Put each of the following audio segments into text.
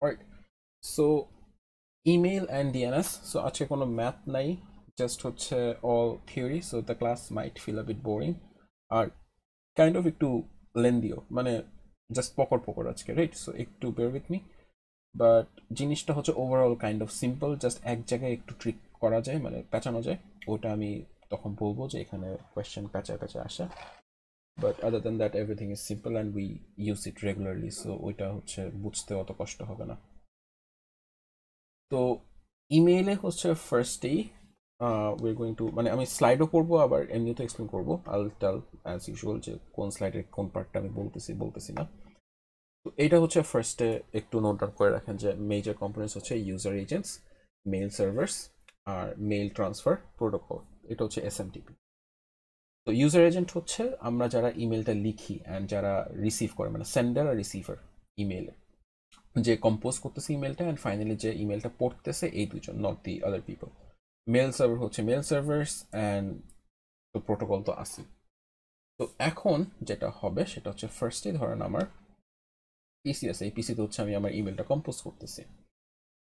Alright, so email and DNS. So আজকে কোনো math নাই, জাস্ট হচ্ছে all theory, so the class might feel a bit boring R kind of একটু লেন্দিও, মানে just পকর পকর আজকে, right? So একটু বেয়ার উইথ মি, বাট জিনিসটা হচ্ছে overall kind of simple, just এক জায়গায় একটু ট্রিক করা যায়, মানে পেঁচানো যায়। ওটা আমি তখন বলবো যে এখানে কোয়েশ্চেন পেঁচা পেঁচা আসে, but other than that everything is simple and we use it regularly, so ওইটা হচ্ছে বুঝতে অত কষ্ট হবে না। তো ইমেইলে হচ্ছে ফার্স্টেই উইর গোয়িং টু, মানে আমি স্লাইডও করবো আবার এমনিও এক্সপ্লেন করবো, আল টেল অ্যাজ ইউজুয়াল যে কোন স্লাইডের কোন পার্টটা আমি বলতেছি না। তো এটা হচ্ছে ফার্স্টে একটু নোট ডাউন করে রাখেন যে মেজর কম্পোনেন্টস হচ্ছে ইউজার এজেন্টস, মেইল সার্ভার্স আর মেইল ট্রান্সফার প্রোটোকল। এটা হচ্ছে এসএমটিপি। তো ইউজার এজেন্ট হচ্ছে আমরা যারা ইমেলটা লিখি অ্যান্ড যারা রিসিভ করে, মানে সেন্ডার আর রিসিভার ইমেইলে, যে কম্পোজ করতেছে ইমেলটা অ্যান্ড ফাইনালি যে ইমেলটা পড়তেছে, এই দুজন, not the other people. Mail server হচ্ছে মেল সার্ভার্স অ্যান্ড তো প্রোটোকল তো আছে। তো এখন যেটা হবে সেটা হচ্ছে ফার্স্টে ধরেন আমার পিসি আছে, এই পিসিতে হচ্ছে আমি আমার ইমেলটা কম্পোজ করতেছি।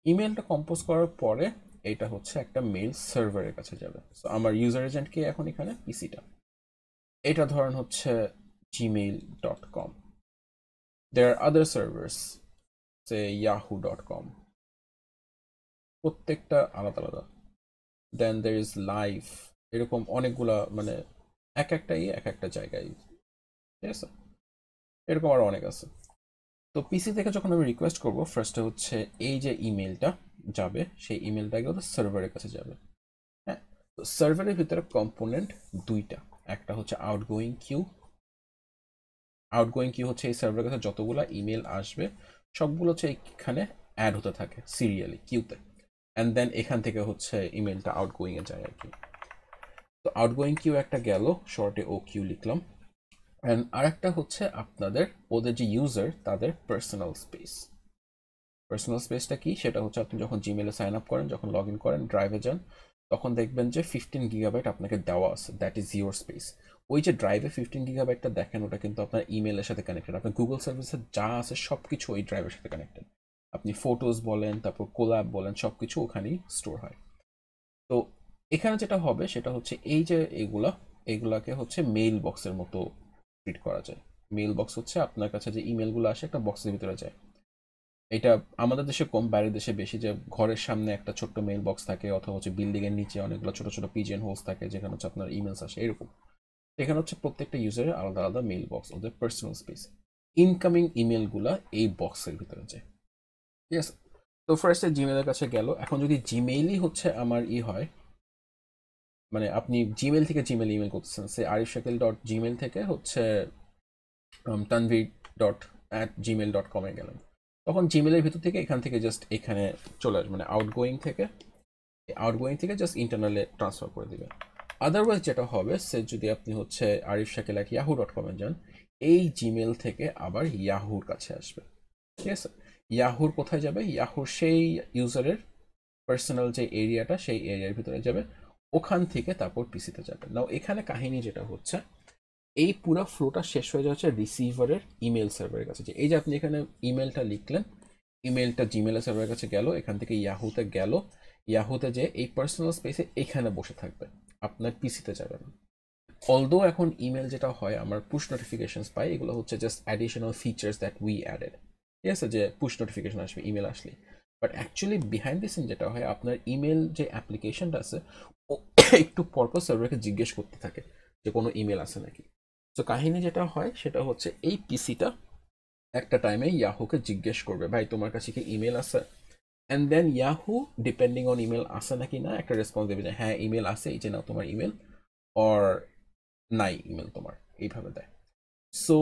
ইমেলটা কম্পোজ করার পরে এটা হচ্ছে একটা মেল সার্ভারের কাছে যাবে। সো আমার ইউজার এজেন্ট কে এখন এখানে পিসিটা, এটা ধরেন হচ্ছে gmail.com, there are other servers, say yahoo.com, প্রত্যেকটা আলাদা আলাদা। দেন দের ইজ লাইভ, এরকম অনেকগুলা, মানে এক একটাই এক একটা জায়গায়, ঠিক আছে? এরকম আরো অনেক আছে। তো পিসি থেকে যখন আমি রিকোয়েস্ট করব, ফার্স্টে হচ্ছে এই যে ইমেলটা যাবে, সেই ইমেলটা গেলে সার্ভারের কাছে যাবে। হ্যাঁ, তো সার্ভারের ভিতরে কম্পোনেন্ট দুইটা, একটা হচ্ছে আউটগোয়িং কিউ। আউটগোয়িং কিউ হচ্ছে এই সার্ভারের কাছে যতগুলো ইমেল আসবে সবগুলো হচ্ছে এখানে অ্যাড হতে থাকে সিরিয়ালি কিউতে, অ্যান্ড দেন এখান থেকে হচ্ছে ইমেলটা আউটগোয়িং এ যায় আর কি। তো আউটগোয়িং কিউ একটা গেল, শর্টে ও কিউ লিখলাম। অ্যান্ড আরেকটা হচ্ছে আপনাদের, ওদের যে ইউজার তাদের পার্সোনাল স্পেস। পার্সোনাল স্পেসটা কি, সেটা হচ্ছে আপনি যখন জিমেলে সাইন আপ করেন, যখন লগ ইন করেন, ড্রাইভে যান, তখন দেখবেন যে 15 GB আপনাকে দেওয়া আছে, দ্যাট ইজ ইউর স্পেস। ওই যে ড্রাইভে 15 GB দেখেন, ওটা কিন্তু আপনার ইমেলের সাথে কানেক্টেড, আপনার গুগল সার্ভিসে যা আছে সব কিছু ওই ড্রাইভের সাথে কানেক্টেড। আপনি ফটোজ বলেন, তারপর কোলাব বলেন, সব কিছু ওখানেই স্টোর হয়। তো এখানে যেটা হবে সেটা হচ্ছে এই যে এগুলাকে হচ্ছে মেইল বক্সের মতো ট্রিট করা যায়। মেইল বক্স হচ্ছে আপনার কাছে যে ইমেলগুলো আসে একটা বক্সের ভিতরে যায়। এটা আমাদের দেশে কম, বাইরের দেশে বেশি, যে ঘরের সামনে একটা ছোট্ট মেইল বক্স থাকে, অথবা হচ্ছে বিল্ডিং এর নিচে অনেকগুলো ছোট ছোট পিজেন হোলস থাকে যেখানে হচ্ছে আপনার ইমেলস আসে, এরকম। এখানে হচ্ছে প্রত্যেকটা ইউজারের আলাদা আলাদা মেইল বক্স, ওদের পার্সোনাল স্পেস। ইনকামিং ইমেল গুলা এই বক্সের ভিতরে যায়, ঠিক আছে? তো ফার্স্টে জিমেলের কাছে গেল। এখন যদি জিমেইলই হচ্ছে আমার হয়, মানে আপনি জিমেল থেকে জিমেল ইমেল করতেছেন, সে আরিফ শাকিল ডট জিমেল থেকে হচ্ছে Tanvir dot at Gmail dot কমে গেলেন, তখন জিমেলের ভিতর থেকে এখান থেকে জাস্ট এখানে চলে আসবে, মানে আউটগোয়িং থেকে জাস্ট ইন্টারনালে ট্রান্সফার করে দিবে। আদারওয়াইজ যেটা হবে, সে যদি আপনি হচ্ছে আরিফ শাকিল এক ইয়াহু ডট কমে যান, এই জিমেল থেকে আবার ইয়াহুর কাছে আসবে, ঠিক আছে? ইয়াহুর কোথায় যাবে? ইয়াহুর সেই ইউজারের পার্সোনাল যে এরিয়াটা, সেই এরিয়ার ভিতরে যাবে, ওখান থেকে তারপর পিসিতে যাবে। নাও এখানে কাহিনী যেটা হচ্ছে, এই পুরো ফ্লোটা শেষ হয়ে যাচ্ছে রিসিভারের ইমেল সার্ভারের কাছে। যে এই যে আপনি এখানে ইমেলটা লিখলেন, ইমেলটা জিমেল সার্ভারের কাছে গেল, এখান থেকে ইয়াহুতে গেল, ইয়াহুতে যে এই পার্সোনাল স্পেসে এখানে বসে থাকবে, আপনার পিসিতে যাবে না। অলদো এখন ইমেল যেটা হয়, আমার পুশ নোটিফিকেশনস পাই, এগুলো হচ্ছে just additional features that we added, ঠিক আছে? যে পুশ নোটিফিকেশন আসবে ইমেল আসলে, but actually behind the scene যেটা হয়, আপনার ইমেল যে অ্যাপ্লিকেশনটা আছে, ও একটু পরপর সার্ভারকে জিজ্ঞেস করতে থাকে যে কোনো ইমেল আছে নাকি। তো কাহিনী যেটা হয় সেটা হচ্ছে, এই পিসিটা একটা টাইমে ইয়াহুকে জিজ্ঞেস করবে, ভাই তোমার কাছে কি ইমেল আছে? And then Yahoo, depending on email আছে নাকি না, একটা রেসপন্স দেবে যে হ্যাঁ ইমেল আছে, এই যে নাও তোমার ইমেল, অর নাই ইমেল তোমার, এইভাবে দেয়। সো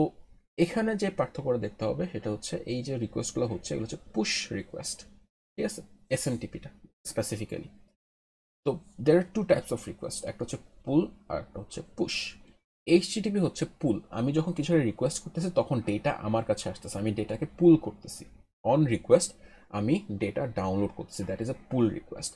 এখানে যে পার্থক্যটা দেখতে হবে সেটা হচ্ছে, এই যে রিকোয়েস্টগুলো হচ্ছে, এগুলো হচ্ছে পুশ রিকোয়েস্ট, ঠিক আছে? এসএমটিপিটা স্পেসিফিক্যালি। তো দের আর টু টাইপস অফ রিকোয়েস্ট, একটা হচ্ছে পুল আর একটা হচ্ছে পুশ। এইচটিটিপি হচ্ছে পুল, আমি যখন কিছু রিকোয়েস্ট করতেছি তখন ডেটা আমার কাছে আসতেছে, আমি ডেটাকে পুল করতেছি। অন রিকোয়েস্ট আমি ডেটা ডাউনলোড করতেছি, that is a pool request.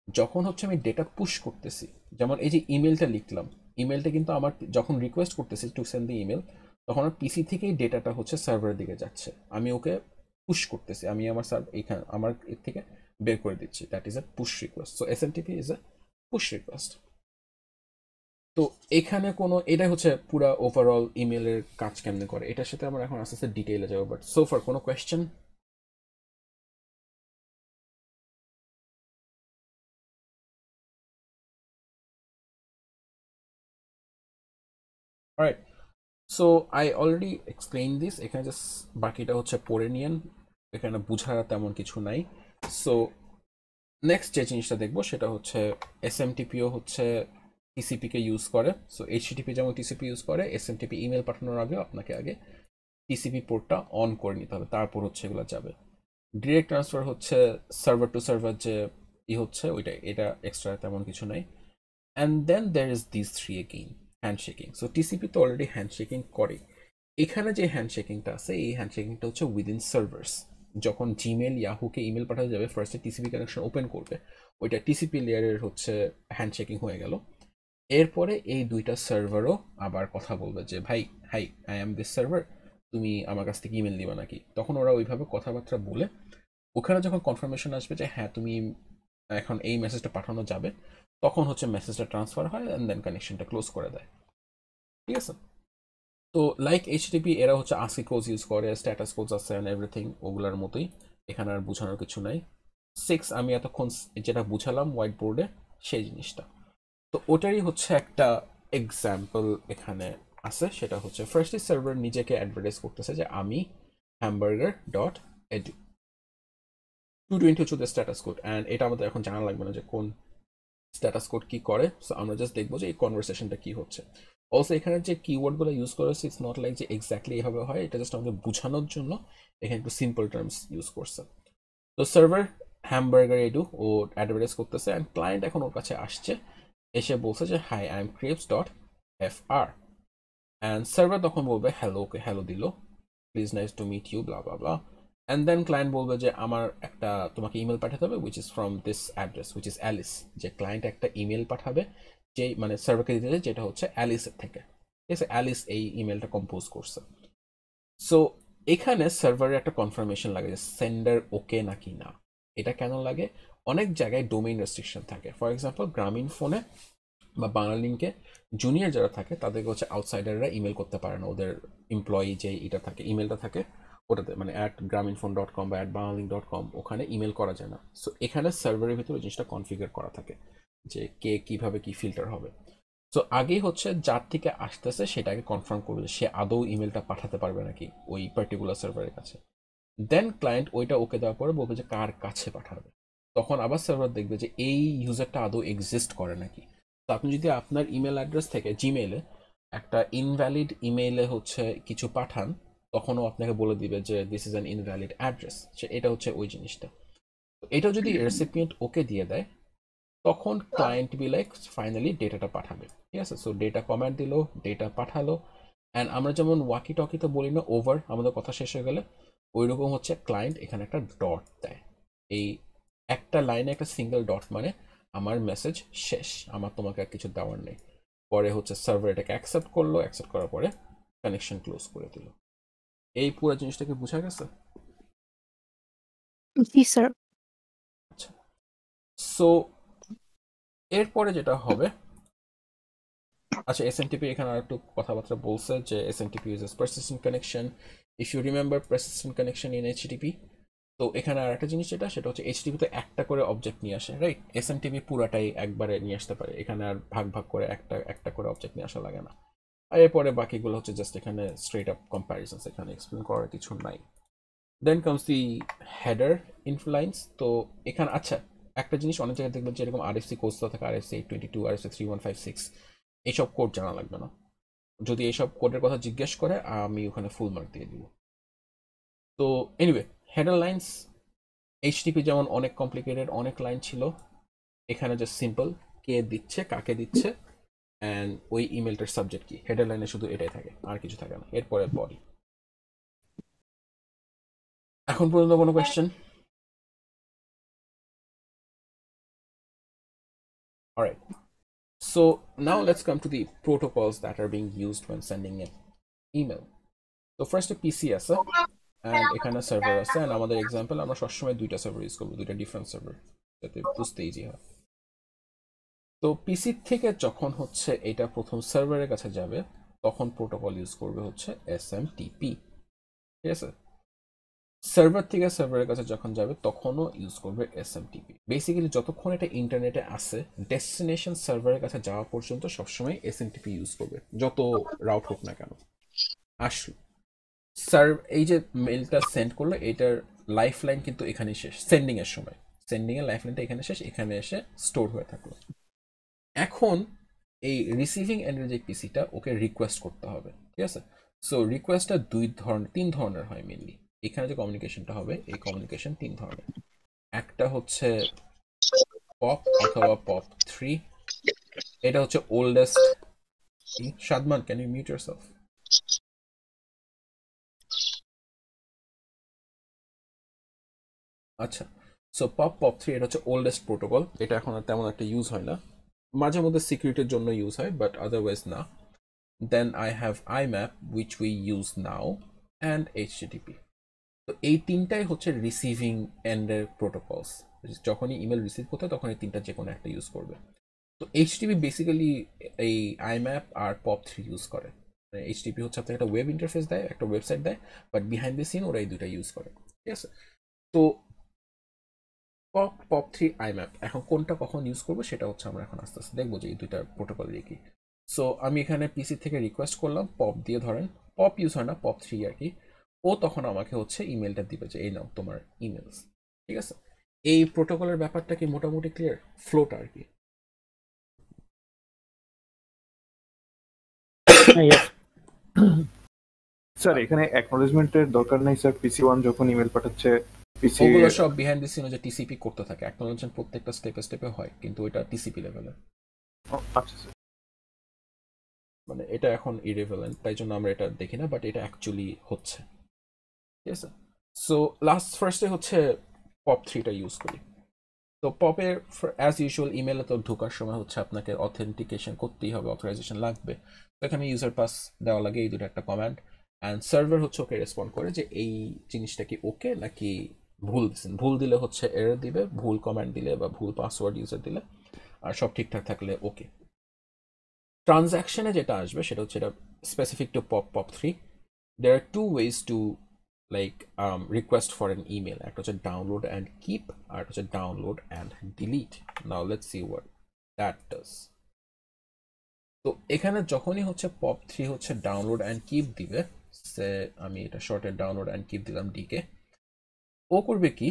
যখন হচ্ছে আমি ডেটা পুশ করতেছি, যেমন এই যে ইমেলটা লিখলাম, ইমেলটা কিন্তু আমার যখন রিকোয়েস্ট করতেছি টু সেন্ড দি ইমেল, তখন আমার পিসি থেকেই ডেটাটা হচ্ছে সার্ভারের দিকে যাচ্ছে, আমি ওকে পুশ করতেছি, আমি আমার এখানে আমার এর থেকে বের করে দিচ্ছি, that is a push request. So SMTP is a push request. তো এখানে কোনো, এটা হচ্ছে পুরো ওভারঅল ইমেলের কাজ কেমনে করে, এটার সাথে আমরা এখন আস্তে আস্তে ডিটেইলে যাবো। বাট সো ফার কোনো question? Alright, so I already explain this, এখানে জাস্ট বাকিটা হচ্ছে পড়ে নিয়েন, এখানে বুঝার তেমন কিছু নাই। সো নেক্সট যে জিনিসটা দেখবো সেটা হচ্ছে এসএমটিপিও হচ্ছে টিসিপিকে ইউজ করে। সো এইচটিটিপি যেমন টিসিপি ইউজ করে, এসএমটিপি ইমেল পাঠানোর আগে আপনাকে আগে টিসিপি পোর্টটা অন করে নিতে হবে, তারপর হচ্ছে এগুলো যাবে। ডিরেক্ট ট্রান্সফার হচ্ছে সার্ভার টু সার্ভার যে হচ্ছে ওইটাই, এটা এক্সট্রা তেমন কিছু নাই। And then there is this three again, handshaking. So TCP তো অলরেডি হ্যান্ডশেকিং করে, এখানে যে হ্যান্ডশেকিংটা আছে এই হ্যান্ডশেকিংটা হচ্ছে উইদিন সার্ভার্স। যখন জিমেল ইয়াহুকে ইমেল পাঠাতে যাবে, ফার্স্টে টিসিপি কানেকশন ওপেন করবে, ওইটা টিসিপি লেয়ারের হচ্ছে হ্যান্ডশেকিং হয়ে গেল। এরপরে এই দুইটা সার্ভারও আবার কথা বলবে যে ভাই, hi, I am this server, তুমি আমার কাছ থেকে ইমেল দিবা নাকি। তখন ওরা ওইভাবে কথাবার্তা বলে ওখানে যখন কনফার্মেশন আসবে যে হ্যাঁ তুমি এখন এই মেসেজটা পাঠানো যাবে, তখন হচ্ছে মেসেজটা ট্রান্সফার হয় অ্যান্ড দেন কানেকশনটা ক্লোজ করে দেয়। ঠিক আছে? তো লাইক এইচটিপি এরা হচ্ছে ASCII কোডস ইউজ করে, স্ট্যাটাস কোডস আছে অ্যান্ড এভরিথিং, ওগুলোর মতোই, এখানে আর বোঝানোর কিছু নাই। 6 আমি এতক্ষণ যেটা বুঝালাম হোয়াইট বোর্ডে সেই জিনিসটা, তো ওটারই হচ্ছে একটা এক্সাম্পল এখানে আছে। সেটা হচ্ছে ফার্স্টলি সার্ভার নিজেকে অ্যাডভার্টাইজ করতেছে যে আমি hamburger.edu 220 হচ্ছে দ্য স্ট্যাটাস কোড, অ্যান্ড এটা আমাদের এখন জানা লাগবে না যে কোন স্ট্যাটাস কোড কি করে। সো আমরা জাস্ট দেখবো যে এই কনভারসেশনটা কি হচ্ছে। অলসো এখানে যে কিওয়ার্ডগুলো ইউজ করা হচ্ছে, ইটস নট লাইক যে এক্স্যাক্টলি এইভাবে হয়, এটা জাস্ট আমাদের বোঝানোর জন্য এখানে একটু সিম্পল টার্মস ইউজ করছে। তো সার্ভার হ্যামবার্গার এডু ও অ্যাডভার্টাইজ করতেছে, অ্যান্ড ক্লায়েন্ট এখন ওর কাছে আসছে, এসে বলছে যে hi, I am crepes.fr, and server তখন বলবে হ্যালো, ওকে হ্যালো দিল, please nice to meet you blah blah blah, and then client বলবে যে আমার একটা তোমাকে ইমেল পাঠাতে হবে which is from this address which is Alice, যে ক্লায়েন্ট একটা ইমেল পাঠাবে যে মানে সার্ভারকে দিতে, যেটা হচ্ছে অ্যালিসের থেকে। ঠিক আছে, অ্যালিস এই ইমেলটা কম্পোজ করছে। সো এখানে সার্ভারের একটা কনফার্মেশন লাগে যে সেন্ডার ওকে নাকি না। এটা কেন লাগে? অনেক জায়গায় ডোমেইন রেস্ট্রিকশন থাকে, ফর এক্সাম্পল গ্রামীণ ফোনে বা বাংলালিংকে জুনিয়র যারা থাকে তাদেরকে হচ্ছে আউটসাইডাররা ইমেল করতে পারে না, ওদের এমপ্লয়ি যে এটা থাকে ইমেলটা থাকে ওটাতে, মানে @graminphone.com বা @bangaling.com ওখানে ইমেল করা যায় না। সো এখানে সার্ভারের ভিতরে জিনিসটা কনফিগার করা থাকে যে কে কিভাবে কি ফিল্টার হবে। সো আগেই হচ্ছে যার থেকে আসতেছে সেটাকে কনফার্ম করবে যে সে আদৌ ইমেলটা পাঠাতে পারবে নাকি ওই পার্টিকুলার সার্ভারের কাছে। দেন ক্লায়েন্ট ওইটা ওকে দেওয়ার পরে বলবে যে কার কাছে পাঠাবে, তখন আবার সার্ভার দেখবে যে এই ইউজারটা আদৌ এক্সিস্ট করে নাকি। তো আপনি যদি আপনার ইমেল অ্যাড্রেস থেকে জিমেইলে একটা ইনভ্যালিড ইমেইলে হচ্ছে কিছু পাঠান, তখনও আপনাকে বলে দিবে যে this is an invalid address, সে এটা হচ্ছে ওই জিনিসটা। তো এটা যদি রেসিপিয়েন্ট ওকে দিয়ে দেয়, তখন ক্লায়েন্ট বি লাইক ফাইনালি ডেটাটা পাঠাবে। ঠিক আছে, সো ডেটা কমান্ড দিল, ডেটা পাঠালো, অ্যান্ড আমরা যেমন ওয়াকি টকিতে বলি না ওভার, আমাদের কথা শেষ হয়ে গেলে ওই রকম হচ্ছে ক্লায়েন্ট এখানে একটা ডট দেয়। এই একটা লাইনে একটা সিঙ্গেল ডট মানে আমার মেসেজ শেষ, আমার তোমাকে আর কিছু দেওয়ার নেই। পরে হচ্ছে সার্ভার এটাকে অ্যাকসেপ্ট করলো, অ্যাকসেপ্ট করার পরে কানেকশন ক্লোজ করে দিল। এই পুরো জিনিসটাকে বোঝা গেছে? জি স্যার। আচ্ছা, সো এরপরে যেটা হবে, আচ্ছা এসএমটিপি এখানে আর একটু কথাবার্তা বলছে যে SMTP uses persistent connection, if you remember persistent connection in HTTP. তো এখানে আর একটা জিনিস সেটা হচ্ছে এইচটিপি তো একটা করে অবজেক্ট নিয়ে আসে, রাইট? এসএমটিপি পুরাটাই একবারে নিয়ে আসতে পারে, এখানে আর ভাগ ভাগ করে একটা একটা করে অবজেক্ট নিয়ে আসা লাগে না। আর এরপরে বাকিগুলো হচ্ছে জাস্ট এখানে স্ট্রেট আপ কম্প্যারিজনস, এখানে এক্সপ্লেন করার কিছু নাই। দেন কামস দি হেডার ইনফ্লুয়েন্স। তো এখানে আচ্ছা একটা জিনিস অনেক জায়গায় দেখবেন যে এরকম আরএফসি কোড থাকে, আরএফসি 822, আরএফসি 3156, এইসব কোড জানা লাগবে না। যদি এইসব কোডের কথা জিজ্ঞেস করে আমি ওখানে ফুল মার্ক দিয়ে দিব। তো এনিওয়ে, হেডার লাইন্স এইচটিপি যেমন অনেক কমপ্লিকেটেড, অনেক লাইন ছিল, এখানে জাস্ট সিম্পল কে দিচ্ছে কাকে দিচ্ছে অ্যান্ড ওই ইমেলটার সাবজেক্ট কি, হেডার লাইনে শুধু এটাই থাকে, আর কিছু থাকে না। এরপরে বডি। এখন পর্যন্ত কোনো question? Alright, so now let's come to the protocols that are being used when sending an email. So first a PCS, and এখানে সার্ভার আছে, অ্যান্ড আমাদের এক্সাম্পল আমরা সবসময় দুইটা সার্ভার ইউজ করবো, দুইটা ডিফারেন্ট সার্ভার, যাতে বুঝতে ইজি হয়। তো পিসি থেকে যখন হচ্ছে এটা প্রথম সার্ভারের কাছে যাবে, তখন প্রোটোকল ইউজ করবে হচ্ছে এসএমটিপি, ঠিক আছে। সার্ভার থেকে সার্ভারের কাছে যখন যাবে তখনও ইউজ করবে এসএমটিপি। বেসিক্যালি যতক্ষণ এটা ইন্টারনেটে আসে, ডেস্টিনেশন সার্ভারের কাছে যাওয়া পর্যন্ত সবসময় এসএমটিপি ইউজ করবে, যত রাউট হোক না কেন। আসলো এই যে মেলটা সেন্ড করলো, এটার লাইফ লাইন কিন্তু এখানেই শেষ, সেন্ডিং এর সময়। সেন্ডিং এর লাইফ লাইনটা এখানে শেষ, এখানে এসে স্টোর হয়ে থাকলো। এখন এই রিসিভিং এন্ডের যে পিসিটা, ওকে রিকোয়েস্ট করতে হবে, ঠিক আছে। সো রিকোয়েস্টটা তিন ধরনের হয় মেনলি। এখানে যে কমিউনিকেশনটা হবে, এই কমিউনিকেশন তিন ধরনের। একটা হচ্ছে পপ অথবা পপ 3, এটা হচ্ছে oldest. Sadman, can you mute yourself? আচ্ছা, সো পপ 3 এটা হচ্ছে ওল্ডেস্ট প্রোটোকল, এটা এখন আর তেমন একটা ইউজ হয় না, মাঝে মধ্যে সিকিউরিটির জন্য ইউজ হয়, বাট আদারওয়াইজ না। Then I have IMAP which we use now, and HTTP। তো এই তিনটাই হচ্ছে রিসিভিং এন্ডের প্রোটোকলস। যখনই ইমেল রিসিভ করতে হয় তখন এই তিনটা যে কোনো একটা ইউজ করবে। তো HTTP বেসিক্যালি এই IMAP আর POP3 ইউজ করে। HTTP হচ্ছে আপনাকে একটা ওয়েব ইন্টারফেস দেয়, একটা ওয়েবসাইট দেয়, বাট বিহাইন্ড দ্য সিন ওরা এই দুটা ইউজ করে, ঠিক আছে। তো পপ 3 IMAP এখন কোনটা কখন ইউজ করবো সেটা হচ্ছে আমরা এখন আস্তে আস্তে দেখবো যে এই দুইটা প্রোটোকল দিয়ে কি। সো আমি এখানে পিসি থেকে রিকোয়েস্ট করলাম পপ দিয়ে, ধরেন পপ ইউজ হয় না, পপ 3 আর কি। ও তখন আমাকে হচ্ছে ইমেলটা দিবে যে এই নাও তোমার ইমেলস, ঠিক আছে। এই প্রোটোকলের ব্যাপারটা কি মোটামুটি ক্লিয়ার, ফ্লোটা আর কি। স্যার এখানে অ্যাকনোলেজমেন্টের দরকার নাই স্যার, PC1 যখন ইমেল পাঠাচ্ছে পিসি। ওগুলো সব বিহাইন্ড দ্য সিন যে টিসিপি করতে থাকে, অ্যাকনোলেজমেন্ট প্রত্যেকটা স্টেপে স্টেপে হয়, কিন্তু ওইটা টিসিপি লেভেলে। আচ্ছা স্যার। মানে এটা এখন ইরেভেলেন্ট, তাই জন্য আমরা এটা দেখি না, বাট এটা অ্যাকচুয়ালি হচ্ছে, ঠিক আছে। সো ফার্স্টে হচ্ছে পপ 3টা ইউজ করি। তো পপের অ্যাজ ইউজুয়াল ইমেলে তো ঢোকার সময় হচ্ছে আপনাকে অথেন্টিকেশন করতেই হবে, অথরাইজেশন লাগবে। তো এখানে ইউজার পাস দেওয়া লাগে, এই দুটো একটা কমান্ড। অ্যান্ড সার্ভার হচ্ছে ওকে রেসপন্ড করে যে এই জিনিসটা কি ওকে নাকি ভুল দিচ্ছেন। ভুল দিলে হচ্ছে এরর দিবে, ভুল কমান্ড দিলে বা ভুল পাসওয়ার্ড ইউজার দিলে, আর সব ঠিকঠাক থাকলে ওকে। ট্রানজ্যাকশনে যেটা আসবে সেটা হচ্ছে এটা specific to pop 3। there are two ways to like request for an email. একটা হচ্ছে download and keep, আর একটা হচ্ছে download and delete. Now let's see what that does. তো এখানে যখনই হচ্ছে pop 3 হচ্ছে download and keep দিবে, সে আমি এটা শর্টে download and keep দিলাম ডিকে, ও করবে কি,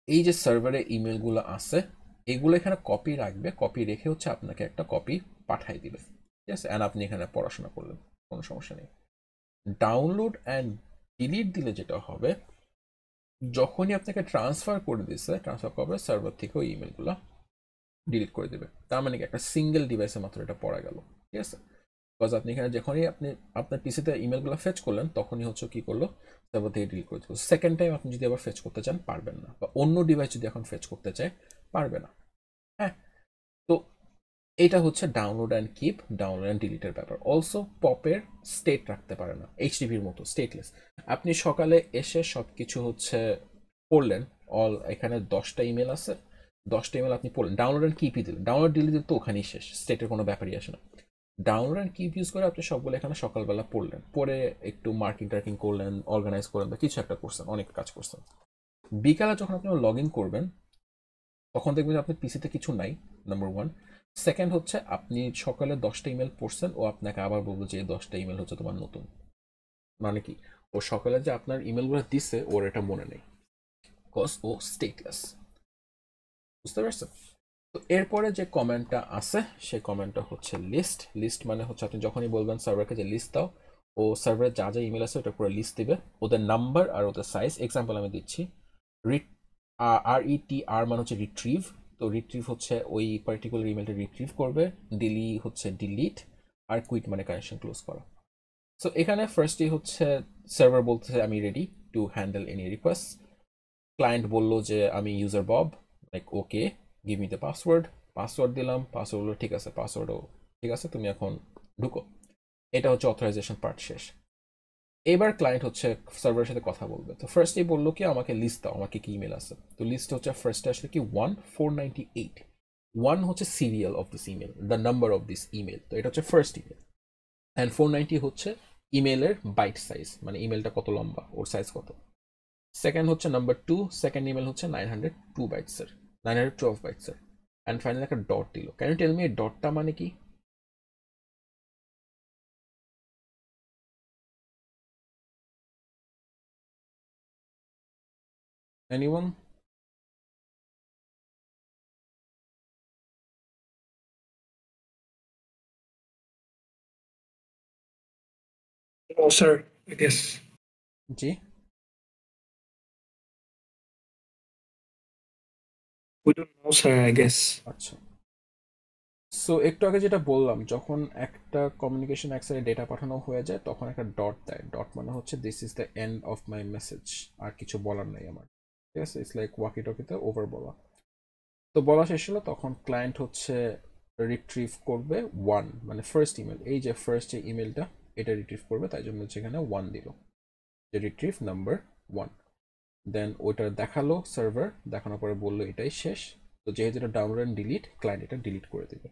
এই যে সার্ভারে ইমেলগুলো আছে এগুলো এখানে কপি রাখবে, কপি রেখে হচ্ছে আপনাকে একটা কপি পাঠাই দিবে, ঠিক আছে। অ্যান্ড আপনি এখানে পড়াশোনা করলেন, কোনো সমস্যা নেই। ডাউনলোড অ্যান্ড ডিলিট দিলে যেটা হবে, যখনই আপনাকে ট্রান্সফার করে দিচ্ছে, ট্রান্সফার করবে সার্ভার থেকে ওই ইমেলগুলো ডিলিট করে দেবে। তার মানে কি একটা সিঙ্গেল ডিভাইসে মাত্র এটা পড়া গেল, ঠিক আছে। বিকজ আপনি এখানে যখনই আপনি আপনার পিসিতে ইমেলগুলো ফেচ করলেন তখনই হচ্ছে কি করলো, সার্ভার থেকে ডিলিট করে দিল। সেকেন্ড টাইম আপনি যদি আবার ফেচ করতে চান পারবেন না, বা অন্য ডিভাইস যদি এখন ফেচ করতে চায় পারবে না। হ্যাঁ, তো এটা হচ্ছে download and keep, download and ডিলিটের ব্যাপার। অলসো পপের স্টেট রাখতে পারে না, এইচটিপির মতো স্টেটলেস। আপনি সকালে এসে সব কিছু হচ্ছে পড়লেন, এখানে 10টা ইমেল আছে, 10টা ইমেল আপনি পড়লেন, ডাউনলোড অ্যান্ড কিপই দিলেন, ডাউনলোড ডিলিট দিলে তো ওখানেই শেষ, স্টেটের কোনো ব্যাপারই আসে না। ডাউনলোড অ্যান্ড কিপ ইউজ করে আপনি সবগুলো এখানে সকালবেলা পড়লেন, পরে একটু মার্কিং টার্কিং করলেন, অর্গানাইজ করলেন, বা কিছু একটা করছেন, অনেক কাজ করছেন। বিকালে যখন আপনি লগ ইন করবেন তখন দেখবেন আপনার পিসিতে কিছু নাই, নাম্বার 1। সেকেন্ড হচ্ছে আপনি সকালে 10টা ইমেল পড়ছেন, ও আপনাকে আবার বলবো যে এই 10টা ইমেল হচ্ছে তোমার নতুন। মানে কি, ও সকালে যে আপনার ইমেলগুলো দিচ্ছে ওর এটা মনে নেই, কজ ও স্টেটলেস, বুঝতে পারছেন। তো এরপরে যে কমেন্টটা আছে সেই কমেন্টটা হচ্ছে লিস্ট। লিস্ট মানে হচ্ছে আপনি যখনই বলবেন সার্ভারকে যে লিস্ট দাও, ও সার্ভারে যা যা ইমেল আছে ওটা পুরো লিস্ট দিবে, ওদের নাম্বার আর ওদের সাইজ। এক্সাম্পল আমি দিচ্ছি, RETR মানে হচ্ছে রিট্রিভ, তো রিট্রিভ হচ্ছে ওই পার্টিকুলার ইমেলটা রিট্রিভ করবে, হচ্ছে ডিলিট, আর কুইট মানে কানেকশন ক্লোজ করা। সো এখানে ফার্স্টই হচ্ছে সার্ভার বলতেছে আমি ready to handle any request. Client বললো যে আমি user Bob, like okay give me the password. Password দিলাম, পাসওয়ার্ড হলো ঠিক আছে, পাসওয়ার্ডও ঠিক আছে, তুমি এখন ঢুকো। এটা হচ্ছে অথরাইজেশন পার্ট শেষ। এবার ক্লায়েন্ট হচ্ছে সার্ভারের সাথে কথা বলবে। তো ফার্স্টেই বললো কি আমাকে লিস্ট দাও, আমাকে কি ইমেল আছে। তো লিস্ট হচ্ছে ফার্স্টে আসলে কি 1498, 1 হচ্ছে serial of this email, the number of this email, তো এটা হচ্ছে ফার্স্ট ইমেল। অ্যান্ড 490 হচ্ছে ইমেলের বাইট সাইজ, মানে ইমেলটা কত লম্বা, ওর সাইজ কত। সেকেন্ড হচ্ছে নাম্বার 2, সেকেন্ড ইমেল হচ্ছে 902 বাইটসের, 912 বাইটসের। অ্যান্ড ফাইনালি একটা ডট দিল। ক্যান ইউ টেল মি এই ডটটা মানে কি? Anyone? No, sir, I guess. G, We don't know, sir, I guess. আচ্ছা। সো একটু আগে যেটা বললাম, যখন একটা কমিউনিকেশন এক সাইডে ডেটা পাঠানো হয়ে যায় তখন একটা ডট দেয়। ডট মানে হচ্ছে this is the end of my message, আর কিছু বলার নাই আমার। ঠিক আছে, ইটস লাইক ওয়াকি টকিতে ওভার বলা। তো বলা শেষ হলো তখন ক্লায়েন্ট হচ্ছে রিট্রিভ করবে 1, মানে ফার্স্ট ইমেল, এই যে ফার্স্ট যে ইমেলটা এটা রিট্রিভ করবে, তাই জন্য হচ্ছে এখানে 1 দিল, যে রিট্রিভ নাম্বার 1। দেন ওইটা দেখালো সার্ভার, দেখানোর পরে বললো এটাই শেষ। তো যেহেতু এটা ডাউনলোড অ্যান্ড ডিলিট, ক্লায়েন্ট এটা ডিলিট করে দিবে।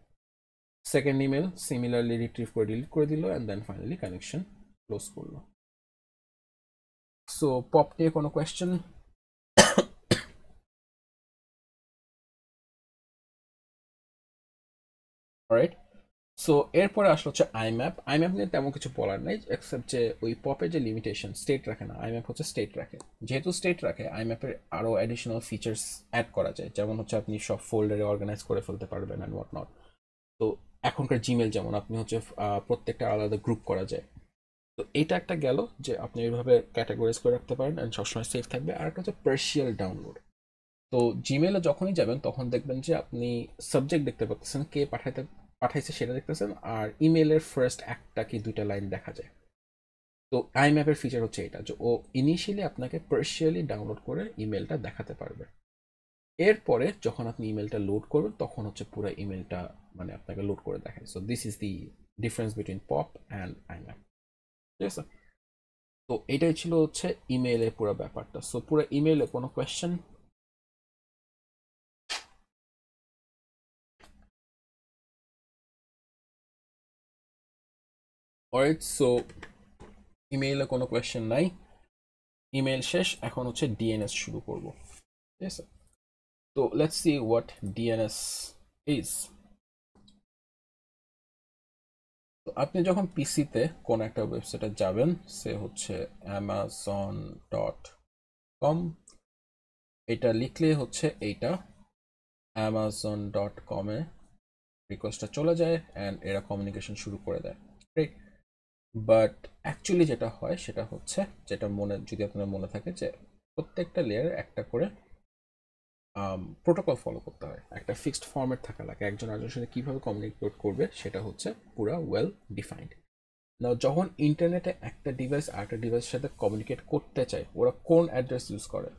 সেকেন্ড ইমেল সিমিলারলি রিট্রিভ করে ডিলিট করে দিল, and then finally connection close করলো। সো পপ নিয়ে কোনো কোয়েশ্চেন? রাইট। সো এরপরে আসলে হচ্ছে আইম্যাপ। আইম্যাপ নিয়ে তেমন কিছু বলার নাই, এক্সেপ্ট যে ওই পপের যে লিমিটেশন, স্টেট রাখে না, আইম্যাপ হচ্ছে স্টেট রাখে। যেহেতু স্টেট রাখে, আইম্যাপের আরও অ্যাডিশনাল ফিচার্স অ্যাড করা যায়, যেমন হচ্ছে আপনি সব ফোল্ডারে অর্গানাইজ করে ফেলতে পারবেন অ্যান্ড হোয়াট নট। তো এখনকার জিমেল যেমন আপনি হচ্ছে প্রত্যেকটা আলাদা গ্রুপ করা যায়। তো এটা একটা গেল যে আপনি এইভাবে ক্যাটাগরাইজ করে রাখতে পারেন অ্যান্ড সবসময় সেফ থাকবে। আর একটা হচ্ছে পার্শিয়াল ডাউনলোড। তো জিমেলে যখনই যাবেন তখন দেখবেন যে আপনি সাবজেক্ট দেখতে পাচ্ছেন, কে পাঠাইছে সেটা দেখতেছেন, আর ইমেলের ফার্স্ট একটা কি দুইটা লাইন দেখা যায়। তো আইম্যাপের ফিচার হচ্ছে এটা, যে ও ইনিশিয়ালি আপনাকে পার্শিয়ালি ডাউনলোড করে ইমেলটা দেখাতে পারবে। এরপরে যখন আপনি ইমেলটা লোড করবেন তখন হচ্ছে পুরো ইমেলটা মানে আপনাকে লোড করে দেখায়। So this is the difference between pop and iMap. ঠিক আছে, তো এটাই ছিল হচ্ছে ইমেইলের পুরো ব্যাপারটা। সো পুরো ইমেইলে কোনো কোয়েশ্চেন? অলরাইট, সো ইমেইলে কোনো কোয়েশ্চেন নাই, ইমেইল শেষ। এখন হচ্ছে ডিএনএস শুরু করব। ঠিক আছে, তো let's C what DNS is. তো আপনি যখন পিসিতে কোন একটা ওয়েবসাইটে যাবেন, সে হচ্ছে amazon.com, এটা লিখলে হচ্ছে এইটা amazon.com এ রিকোয়েস্টটা চলে যায় অ্যান্ড এরা কমিউনিকেশন শুরু করে দেয়। রাইট, বাট অ্যাকচুয়ালি যেটা হয় সেটা হচ্ছে, যেটা মনে যদি আপনার মনে থাকে, যে প্রত্যেকটা লেয়ারে একটা করে প্রোটোকল ফলো করতে হয়, একটা ফিক্সড ফর্মেট থাকা লাগে, একজন আরেকজনের সাথে কীভাবে কমিউনিকেট করবে সেটা হচ্ছে পুরা ওয়েল ডিফাইন্ড। নাও যখন ইন্টারনেটে একটা ডিভাইস আরেকটা ডিভাইসের সাথে কমিউনিকেট করতে চায়, ওরা কোন অ্যাড্রেস ইউজ করে?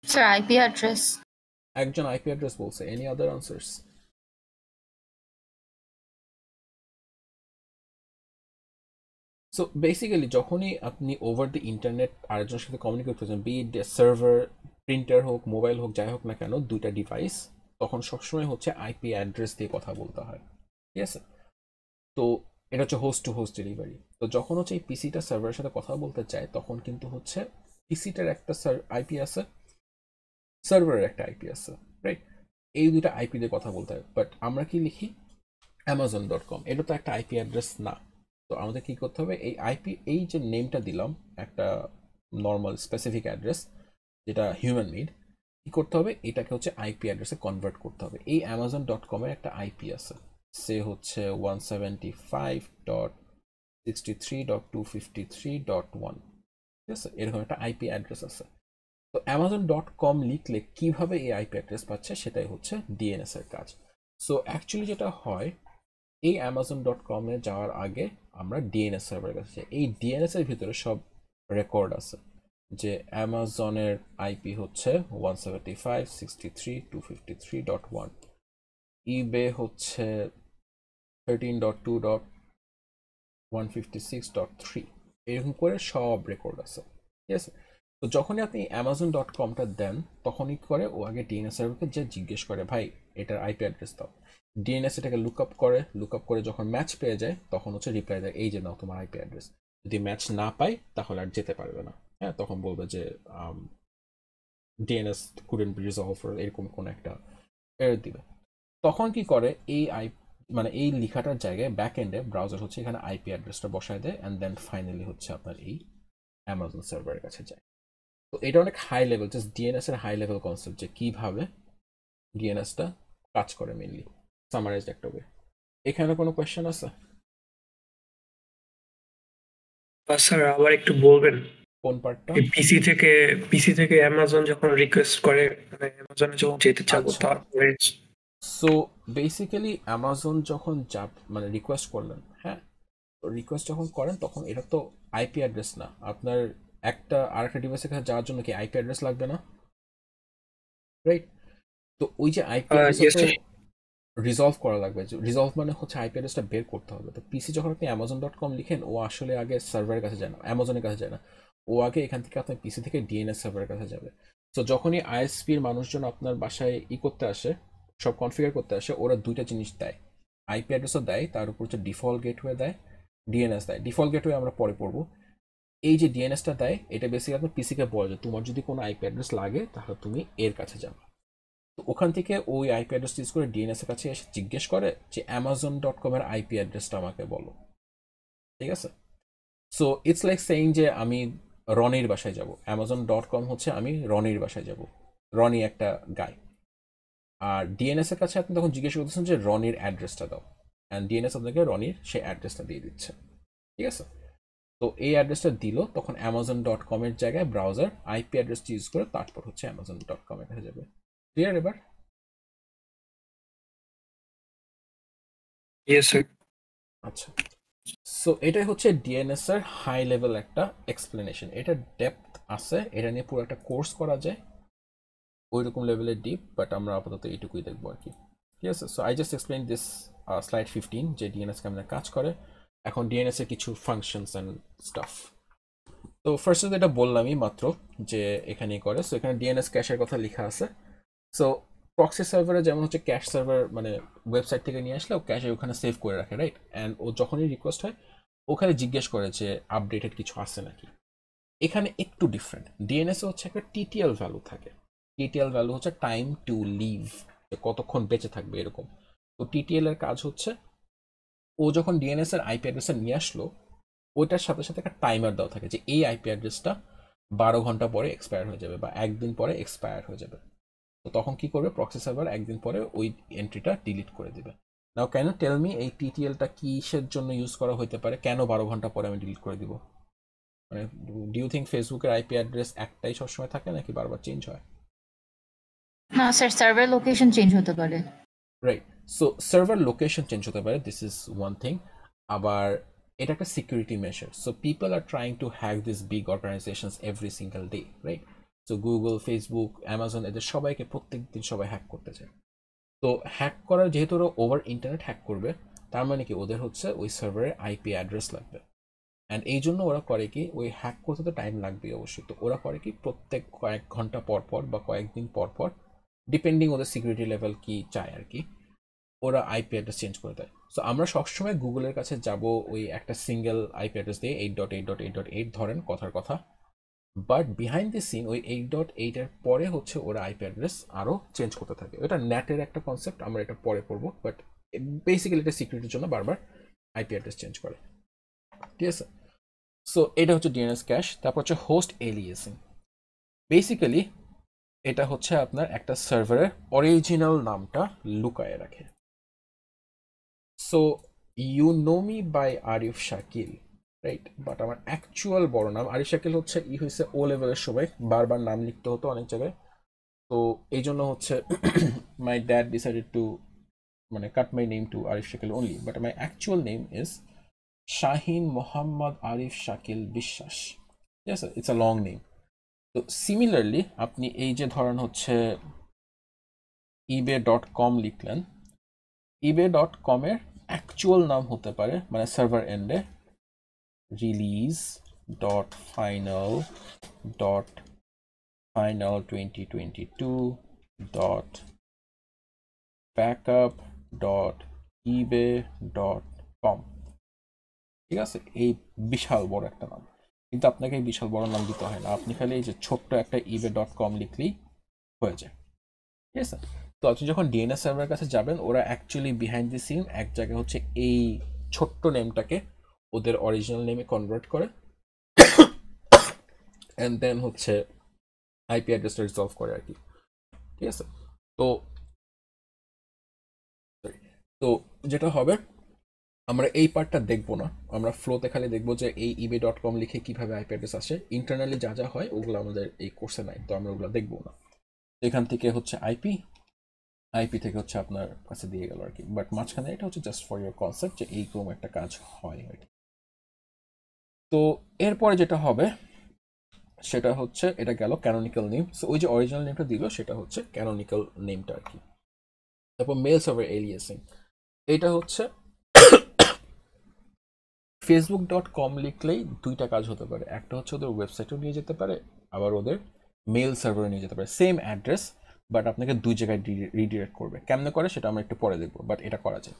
Sir, IP address. একজন আইপি অ্যাড্রেস বলছে, any other answers? So basically যখনই আপনি ওভার দ্য ইন্টারনেট আরেকজনের সাথে কমিউনিকেট করছেন, বি ইট সার্ভার, প্রিন্টার হোক, মোবাইল হোক, যাই হোক না কেন, দুইটা ডিভাইস, তখন সবসময় হচ্ছে আইপি অ্যাড্রেস দিয়ে কথা বলতে হয়। ঠিক আছে, তো এটা হচ্ছে হোস্ট টু হোস্ট ডেলিভারি। তো যখন হচ্ছে এই পিসিটা সার্ভারের সাথে কথা বলতে চায় তখন কিন্তু হচ্ছে পিসিটার একটা আইপি আছে, সার্ভারের একটা আইপি আছে, রাইট? এই দুইটা আইপি দিয়ে কথা বলতে হয়। বাট আমরা কি লিখি amazon.com, এটা তো একটা আইপি অ্যাড্রেস না। তো আমাদের কি করতে হবে, এই আইপি, এই যে নেমটা দিলাম, একটা নর্মাল স্পেসিফিক অ্যাড্রেস যেটা হিউম্যান মেড, কি করতে হবে, এটাকে হচ্ছে আইপি অ্যাড্রেসে কনভার্ট করতে হবে। এই amazon.com এর একটা আইপি আছে, সে হচ্ছে 175.63.253.1। ঠিক আছে, এরকম একটা আইপি অ্যাড্রেস আছে। তো amazon.com লিখলে কিভাবে এই আইপি অ্যাড্রেস পাচ্ছে, সেটাই হচ্ছে ডিএনএস এর কাজ। সো অ্যাকচুয়ালি যেটা হয়, এই amazon.com এ যাওয়ার আগে আমরা ডিএনএস সার্ভারের কাছে যাই। এই ডিএনএস এর ভিতরে সব রেকর্ড আছে, যে অ্যামাজনের আইপি হচ্ছে 175.63.253.1, ইবে হচ্ছে 13.2.156.3 এরকম করে সব রেকর্ড আছে, ঠিক আছে। তো যখনই আপনি amazon.com-টা দেন তখনই করে ও আগে ডিএনএস সার্ভারকে যে জিজ্ঞেস করে ভাই এটার আইপি অ্যাড্রেস দাও। ডিএনএস এটাকে লুক আপ করে যখন ম্যাচ পেয়ে যায় তখন হচ্ছে রিপ্লাই দেয় এই যে নাও তোমার আইপি অ্যাড্রেস। যদি ম্যাচ না পায় তাহলে আর যেতে পারবে না, হ্যাঁ, তখন বলবে যে ডিএনএস কুডেন্ট বি রিজলভ, এরকম কোন একটা এরর দিবে। তখন কি করে এই মানে এই লেখাটার জায়গায় ব্যাক এন্ডে ব্রাউজার হচ্ছে এখানে আইপি অ্যাড্রেসটা বসায় দেয় অ্যান্ড দেন ফাইনালি হচ্ছে আপনার এই অ্যামাজন সার্ভারের কাছে যায়। তো এটা অনেক হাই লেভেল, জাস্ট ডিএনএস এর হাই লেভেল কনসেপ্ট যে কিভাবে ডিএনএসটা কাজ করে মেইনলি সামারাইজড একটা ওয়ে। এখানে কোনো কোয়েশ্চেন আছে? স্যার আবার একটু বলবেন কোন পার্টটা? পিসি থেকে অ্যামাজন যখন রিকোয়েস্ট করে, মানে অ্যামাজনে যখন যেতে চাবো আচ্ছা। তারপরে সো বেসিক্যালি অ্যামাজন যখন মানে রিকোয়েস্ট করলেন, হ্যাঁ, রিকোয়েস্ট যখন করেন তখন এটা তো আইপি অ্যাড্রেস না, আপনার একটা আরেকটা ডিভাইসের কাছে যাওয়ার জন্য কি আইপি অ্যাড্রেস লাগবে না, রাইট? তো ওই যে আইপি অ্যাড্রেসটা ইয়েস তো স্যার। রিজলভ করা লাগবে, রিজলভ মানে হচ্ছে আইপি অ্যাড্রেসটা বের করতে হবে। তো পিসি যখন আপনি amazon.com লিখেন ও আসলে আগে সার্ভারের কাছে যায় না, অ্যামাজনের কাছে যায় না, ও আগে এখান থেকে আপনার পিসি থেকে ডিএনএস সার্ভারের কাছে যাবে। তো যখনই আইএসপির মানুষজন আপনার বাসায় করতে আসে, সব কনফিগার করতে আসে, ওরা দুইটা জিনিস দেয়, আইপি অ্যাড্রেসও দেয়, তার উপর হচ্ছে ডিফল্ট গেটওয়ে দেয়, ডিএনএস দেয়। ডিফল্ট গেটওয়ে আমরা পরে পড়বো। এই যে ডিএনএসটা দেয় এটা বেসিক্যালি আপনার পিসিকে বলে যে তোমার যদি কোনো আইপি অ্যাড্রেস লাগে তাহলে তুমি এর কাছে যাবে। তো ওখান থেকে ওই আইপি অ্যাড্রেস ইউজ করে ডিএনএস এর কাছে এসে জিজ্ঞেস করে যে amazon.com এর আইপি অ্যাড্রেসটা আমাকে বলো, ঠিক আছে। সো ইটস লাইক সেইং যে আমি রনির বাসায় যাব, amazon.com হচ্ছে আমি রনির বাসায় যাব, রনি একটা গাই। আর ডিএনএস এর কাছে আপনি তখন জিজ্ঞেস করতেছেন যে রনির অ্যাড্রেসটা দাও, অ্যান্ড ডিএনএস আপনাকে রনির সেই অ্যাড্রেসটা দিয়ে দিচ্ছে, ঠিক আছে। তো এই অ্যাড্রেসটা দিল তখন amazon.com এর জায়গায় ব্রাউজার আইপি অ্যাড্রেসটা ইউজ করে তারপর হচ্ছে amazon.com এর কাছে যাবে। ক্লিয়ার এবার? Yes sir. আচ্ছা, সো এটাই হচ্ছে ডিএনএস এর হাই লেভেল একটা এক্সপ্লেনেশন। এটা ডেপথ আছে, এটা নিয়ে পুরো একটা কোর্স করা যায় ওই রকম লেভেলের ডিপ, বাট আমরা আপাতত এইটুকুই দেখবো আর কি, ঠিক আছে। So I just explain this slide 15 যে ডিএনএস কেমন কাজ করে, এখন ডিএনএস এর কিছু ফাংশনস অ্যান্ড স্টাফ। তো ফার্স্টে যেটা বললামই মাত্র যে এখানেই করে, সো এখানে ডিএনএস ক্যাশের কথা লেখা আছে। সো প্রক্সি সার্ভারে যেমন হচ্ছে ক্যাশ সার্ভার, মানে ওয়েবসাইট থেকে নিয়ে আসলে ও ক্যাশে ওখানে সেভ করে রাখে, রাইট? অ্যান্ড ও যখনই রিকোয়েস্ট হয় ওখানে জিজ্ঞেস করে যে আপডেটেড কিছু আছে নাকি। এখানে একটু ডিফারেন্ট, ডিএনএস হচ্ছে একটা টিটিএল ভ্যালু থাকে। টিটিএল ভ্যালু হচ্ছে টাইম টু লিভ, কতক্ষণ বেঁচে থাকবে এরকম। তো টিটিএল এর কাজ হচ্ছে ও যখন ডিএনএস এর আইপি অ্যাড্রেসে নিয়ে আসলো ওইটার সাথে সাথে একটা টাইমার দেওয়া থাকে যে এই আইপি অ্যাড্রেসটা 12 ঘন্টা পরে এক্সপায়ার হয়ে যাবে বা একদিন পরে এক্সপায়ার হয়ে যাবে। তো তখন কি করবে প্রক্সি সার্ভার একদিন পরে ওই এন্ট্রিটা ডিলিট করে দিবে। Now can you tell me এই টিটিএলটা কিসের জন্য ইউজ করা হতে পারে, কেন 12 ঘন্টা পরে আমি ডিলিট করে দিব? মানে ডু ইউ থিঙ্ক ফেসবুকের আইপি অ্যাড্রেস একটাই সবসময় থাকে নাকি বারবার চেঞ্জ হয়? না স্যার, সার্ভার লোকেশন চেঞ্জ হতে পারে। Right, so server location change হতে পারে, দিস ইজ ওয়ান থিং। আবার এটা একটা security measure, so people are trying to hack this big organisations every single day, right? So Google, Facebook, Amazon এদের সবাইকে প্রত্যেক দিন সবাই হ্যাক করতে চায়। তো হ্যাক করার যেহেতু ওরা ওভার ইন্টারনেট হ্যাক করবে, তার মানে কি ওদের হচ্ছে ওই সার্ভারের আইপি অ্যাড্রেস লাগবে। অ্যান্ড এই জন্য ওরা করে কি ওই হ্যাক করতে তো টাইম লাগবে অবশ্যই, তো ওরা করে কি প্রত্যেক কয়েক ঘন্টা পর পর বা কয়েকদিন পর পর ডিপেন্ডিং ওদের সিকিউরিটি লেভেল কি চায় আর কি, ওরা আইপি অ্যাড্রেস চেঞ্জ করে দেয়। সো আমরা সবসময় গুগলের কাছে যাব ওই একটা সিঙ্গেল আইপি অ্যাড্রেস দিয়ে 8.8.8.8 ধরেন কথার কথা, বাট বিহাইন্ড দি সিন ওই 8.8 এর পরে হচ্ছে ওরা আইপি অ্যাড্রেস আরও চেঞ্জ করতে থাকে। এটা ন্যাটের একটা কনসেপ্ট, আমরা এটা পরে পড়বো, বাট বেসিক্যালি এটা সিকিউরিটির জন্য বারবার আইপি অ্যাড্রেস চেঞ্জ করে, ঠিক আছে। সো এটা হচ্ছে ডিএনএস ক্যাশ। তারপর হচ্ছে হোস্ট এলিয়েসিং। বেসিক্যালি এটা হচ্ছে আপনার একটা সার্ভারের অরিজিনাল নামটা লুকায়ে রাখে। So you know me by Arif Shakil, right? But আমার অ্যাকচুয়াল বড় নাম আরিফ শাকিল হচ্ছে হয়েছে ও লেভেলের সময় বারবার নাম লিখতে হতো অনেক জায়গায়, তো এই জন্য হচ্ছে মাই ড্যাড ডিসাইডেড টু মানে cut my name to Arif Shakil only, but my actual name is Shahin Mohammad Arif Shakil Biswas, ঠিক আছে? It's a long name. তো সিমিলারলি আপনি এই যে ধরেন হচ্ছে ebay.com লিখলেন, ebay.com এর অ্যাকচুয়াল নাম হতে পারে মানে সার্ভার এন্ডে release.final.final22.backup.ebay.com, ঠিক আছে? এই বিশাল বড় একটা নাম, কিন্তু আপনাকে এই বিশাল বড় নাম দিতে হয় না, আপনি খালি এই যে ছোট্ট একটা ebay.com লিখলেই হয়ে যায়, ঠিক আছে? তো আপনি যখন ডিএনএস সার্ভারের কাছে যাবেন, ওরা অ্যাকচুয়ালি বিহাইন্ড দি সিন এক জায়গায় হচ্ছে এই ছোট্ট নেমটাকে ওদের অরিজিনাল নেমে কনভার্ট করে অ্যান্ড দেন হচ্ছে আইপি অ্যাড্রেসটা রিজলভ করে আর কি, ঠিক আছে? তো তো যেটা হবে, আমরা এই পার্টটা দেখবো না, আমরা ফ্লোতে খালি দেখবো যে এই ebay.com লিখে কিভাবে আইপি অ্যাড্রেস আসে, ইন্টারনালি যা যা হয় ওগুলো আমাদের এই কোর্সে নাই, তো আমরা ওগুলো দেখবো না। এখান থেকে হচ্ছে আইপি থেকে হচ্ছে আপনার কাছে দিয়ে গেল আর কি, বাট মাঝখানে এটা হচ্ছে জাস্ট ফর ইউর কনসেপ্ট যে এই ক্রম একটা কাজ হয় আর কি। তো এরপরে যেটা হবে সেটা হচ্ছে, এটা গেল ক্যানোনিক্যাল নেম, সো ওই যে অরিজিনাল নেমটা দিল সেটা হচ্ছে ক্যানোনিক্যাল নেমটা আর কি। তারপর মেল সার্ভার এলিয়াসিং, এটা হচ্ছে facebook.com লিখলেই দুইটা কাজ হতে পারে, একটা হচ্ছে ওদের ওয়েবসাইটেও নিয়ে যেতে পারে, আবার ওদের মেল সার্ভারে নিয়ে যেতে পারে, সেম অ্যাড্রেস বাট আপনাকে দুই জায়গায় রিডিরেক্ট করবে। কেমনে করে সেটা আমরা একটু পরে দেখবো, বাট এটা করা যায়।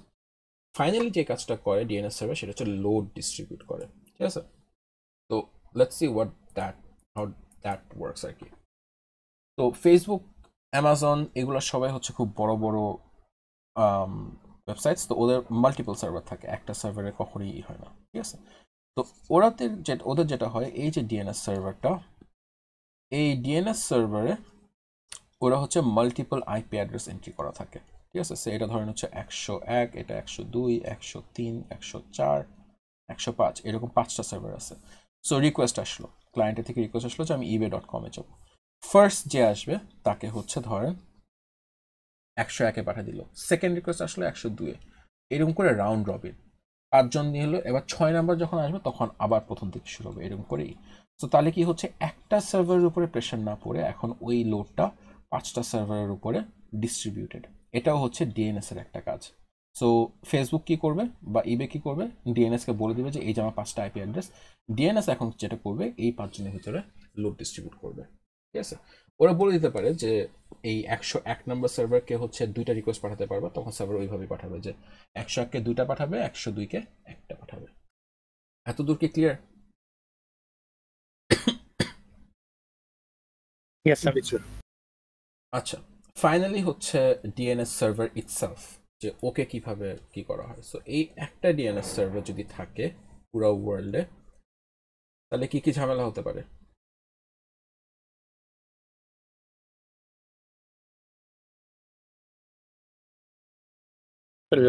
ফাইনালি যে কাজটা করে ডিএনএস সার্ভার সেটা হচ্ছে লোড ডিস্ট্রিবিউট করে, ঠিক আছে? তো let's see how that works আর কি। তো ফেসবুক, অ্যামাজন এগুলো সবাই হচ্ছে খুব বড় বড় ওয়েবসাইটস, তো ওদের মাল্টিপল সার্ভার থাকে, একটা সার্ভারে কখনোই হয় না, ঠিক আছে? তো ওদের যেটা হয়, এই যে ডিএনএস সার্ভারটা, এই ডিএনএস সার্ভারে ওরা হচ্ছে মাল্টিপল আইপি অ্যাড্রেস এন্ট্রি করা থাকে, ঠিক আছে? সে এটা ধরেন হচ্ছে 101, এটা 102, 103, 104, 105, এরকম 5টা সার্ভার আছে। সো রিকোয়েস্ট আসলো, ক্লায়েন্টের থেকে রিকোয়েস্ট আসলো যে আমি ebay.com এ যাব। ফার্স্ট যে আসবে তাকে হচ্ছে ধরেন 101-এ পাঠিয়ে দিল, সেকেন্ড রিকোয়েস্ট আসলো 102-এ, এরকম করে রাউন্ড রবিন 5জন নিয়ে হলো। এবার 6 নাম্বার যখন আসবে তখন আবার প্রথম থেকে শুরু হবে, এরকম করেই। তো তাহলে কি হচ্ছে, একটা সার্ভারের উপরে প্রেশার না পড়ে এখন ওই লোডটা 5টা সার্ভারের উপরে ডিস্ট্রিবিউটেড। এটাও হচ্ছে ডিএনএস এর একটা কাজ। সো ফেসবুক কি করবে বা ইবে কি করবে, ডিএনএস কে বলে দিবে যে এই যে আমার 5টা আইপি অ্যাড্রেস, ডিএনএস এখন যেটা করবে এই 5জনের ভিতরে লোড ডিস্ট্রিবিউট করবে, ঠিক আছে? ওরা বলে দিতে পারে যে এই 101 নম্বর সার্ভারকে হচ্ছে 2টা রিকোয়েস্ট পাঠাতে পারবে, তখন সার্ভার ওইভাবে পাঠাবে যে 101-কে 2টা পাঠাবে, 102-কে 1টা পাঠাবে। এত দূর কি ক্লিয়ার? Yes sir. আচ্ছা, ফাইনালি হচ্ছে ডিএনএস সার্ভার ইটসেলফ, যে ওকে কিভাবে কি করা হয়। সো এই একটা ডিএনএস সার্ভার যদি থাকে পুরো ওয়ার্ল্ডে, তাহলে কি কি ঝামেলা হতে পারে?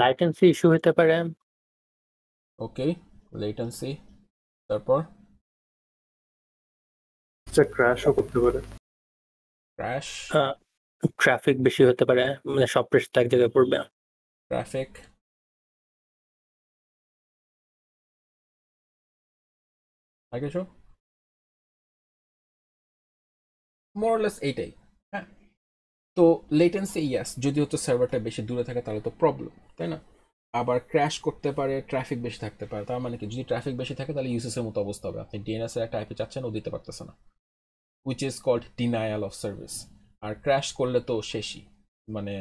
লাইটেন্সি ইস্যু হতে পারে, ওকে, লেটেন্সি, তারপর ক্র্যাশও করতে পারে। ক্র্যাশ, ট্রাফিক বেশি হতে পারে, মানে সব প্রেসটা এক জায়গায় পড়বে। ট্রাফিক, আর কিছু? মোরলেস এইটাই, হ্যাঁ। তো লেটেন্সি ইয়াস, যদি হচ্ছে সার্ভারটা বেশি দূরে থাকে তাহলে তো প্রবলেম, তাই না? আবার ক্র্যাশ করতে পারে, ট্রাফিক বেশি থাকতে পারে, তার মানে কি, যদি ট্রাফিক বেশি থাকে তাহলে ইউসএস এর মতো অবস্থা হবে, আপনি ডিএনএস এর একটা আইপি চাচ্ছেন ও দিতে পারতেছে না, which is called denial of service. আর ক্র্যাশ করলে তো শেষই, মানে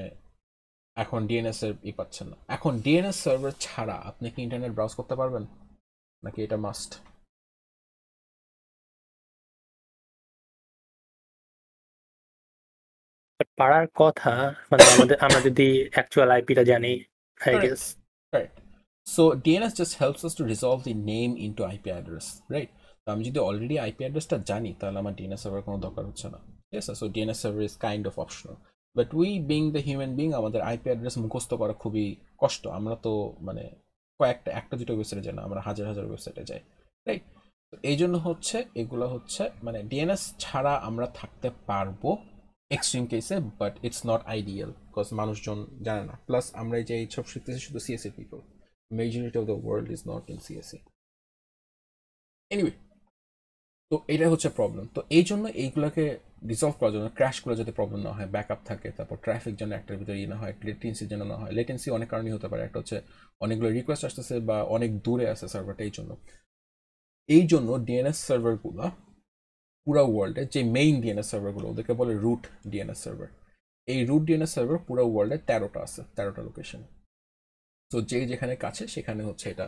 এখন ডিএনএস এর পাচ্ছেন না। এখন ডিএনএস সার্ভার ছাড়া আপনি কি ইন্টারনেট ব্রাউজ করতে পারবেন, নাকি এটা মাস্ট? পারার কথা, মানে আমরা যদি অ্যাকচুয়াল আইপিটা জানি, I guess. Right. So DNS just helps us to resolve the name into IP address, right? তো আমি যদি অলরেডি আইপি অ্যাড্রেসটা জানি তাহলে আমার ডিএনএস সার্ভার কোনো দরকার হচ্ছে না, ঠিক আছে? So DNS server is kind of optional, but we being the human being, আমাদের আইপি অ্যাড্রেস মুখস্থ করা খুবই কষ্ট। আমরা তো মানে একটা দুটো ওয়েবসাইটে যাই না, আমরা হাজার হাজার ওয়েবসাইটে যাই, রাইট? তো এই জন্য হচ্ছে এগুলো হচ্ছে মানে ডিএনএস ছাড়া আমরা থাকতে পারবো এক্সট্রিম কেসে, but it's not ideal because মানুষজন জানে না। প্লাস আমরা এই যে এইসব শিখতেছি শুধু CSC people, majority of the world is not in CSE. Anyway, তো এটা হচ্ছে প্রবলেম। তো এই জন্য এইগুলোকে রিজলভ করার জন্য, ক্র্যাশগুলো যাতে প্রবলেম না হয়, ব্যাকআপ থাকে, তারপর ট্রাফিক যেন একটার ভিতরে না হয়, লেটেন্সি যেন না হয়। লেটেন্সি অনেক কারণেই হতে পারে, একটা হচ্ছে অনেকগুলো রিকোয়েস্ট আসতেছে বা অনেক দূরে আছে সার্ভারটা, এই জন্য ডিএনএস সার্ভারগুলো পুরো ওয়ার্ল্ডে, যে মেইন ডিএনএস সার্ভারগুলো ওদেরকে বলে রুট ডিএনএস সার্ভার, এই রুট ডিএনএস সার্ভার পুরো ওয়ার্ল্ডে 13টা আছে, 13টা লোকেশন। তো যে যেখানে কাছে সেখানে হচ্ছে এটা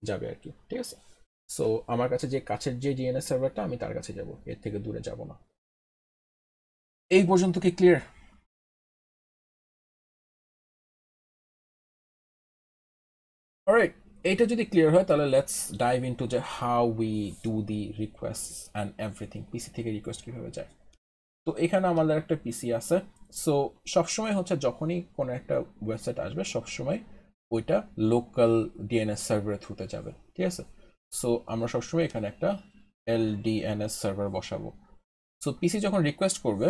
যাবে আর কি, ঠিক আছে। সো আমার কাছে যে কাছের যে ডিএনএস সার্ভারটা, আমি তার কাছে যাব, এর থেকে দূরে যাব না। এই পর্যন্ত কি ক্লিয়ার? অলরাইট, এইটা যদি ক্লিয়ার হয় তাহলে লেটস ডাইভ ইনটু যে how we do the request and everything, PC থেকে রিকোয়েস্ট কিভাবে যায়। তো এখানে আমাদের একটা পিসি আছে। সো সবসময় হচ্ছে যখনই কোনো একটা ওয়েবসাইট আসবে, সবসময় ওইটা লোকাল ডিএনএস সার্ভারের থ্রুতে যাবে, ঠিক আছে। সো আমরা সবসময় এখানে একটা এলডিএনএস সার্ভার বসাবো। সো পিসি যখন রিকোয়েস্ট করবে,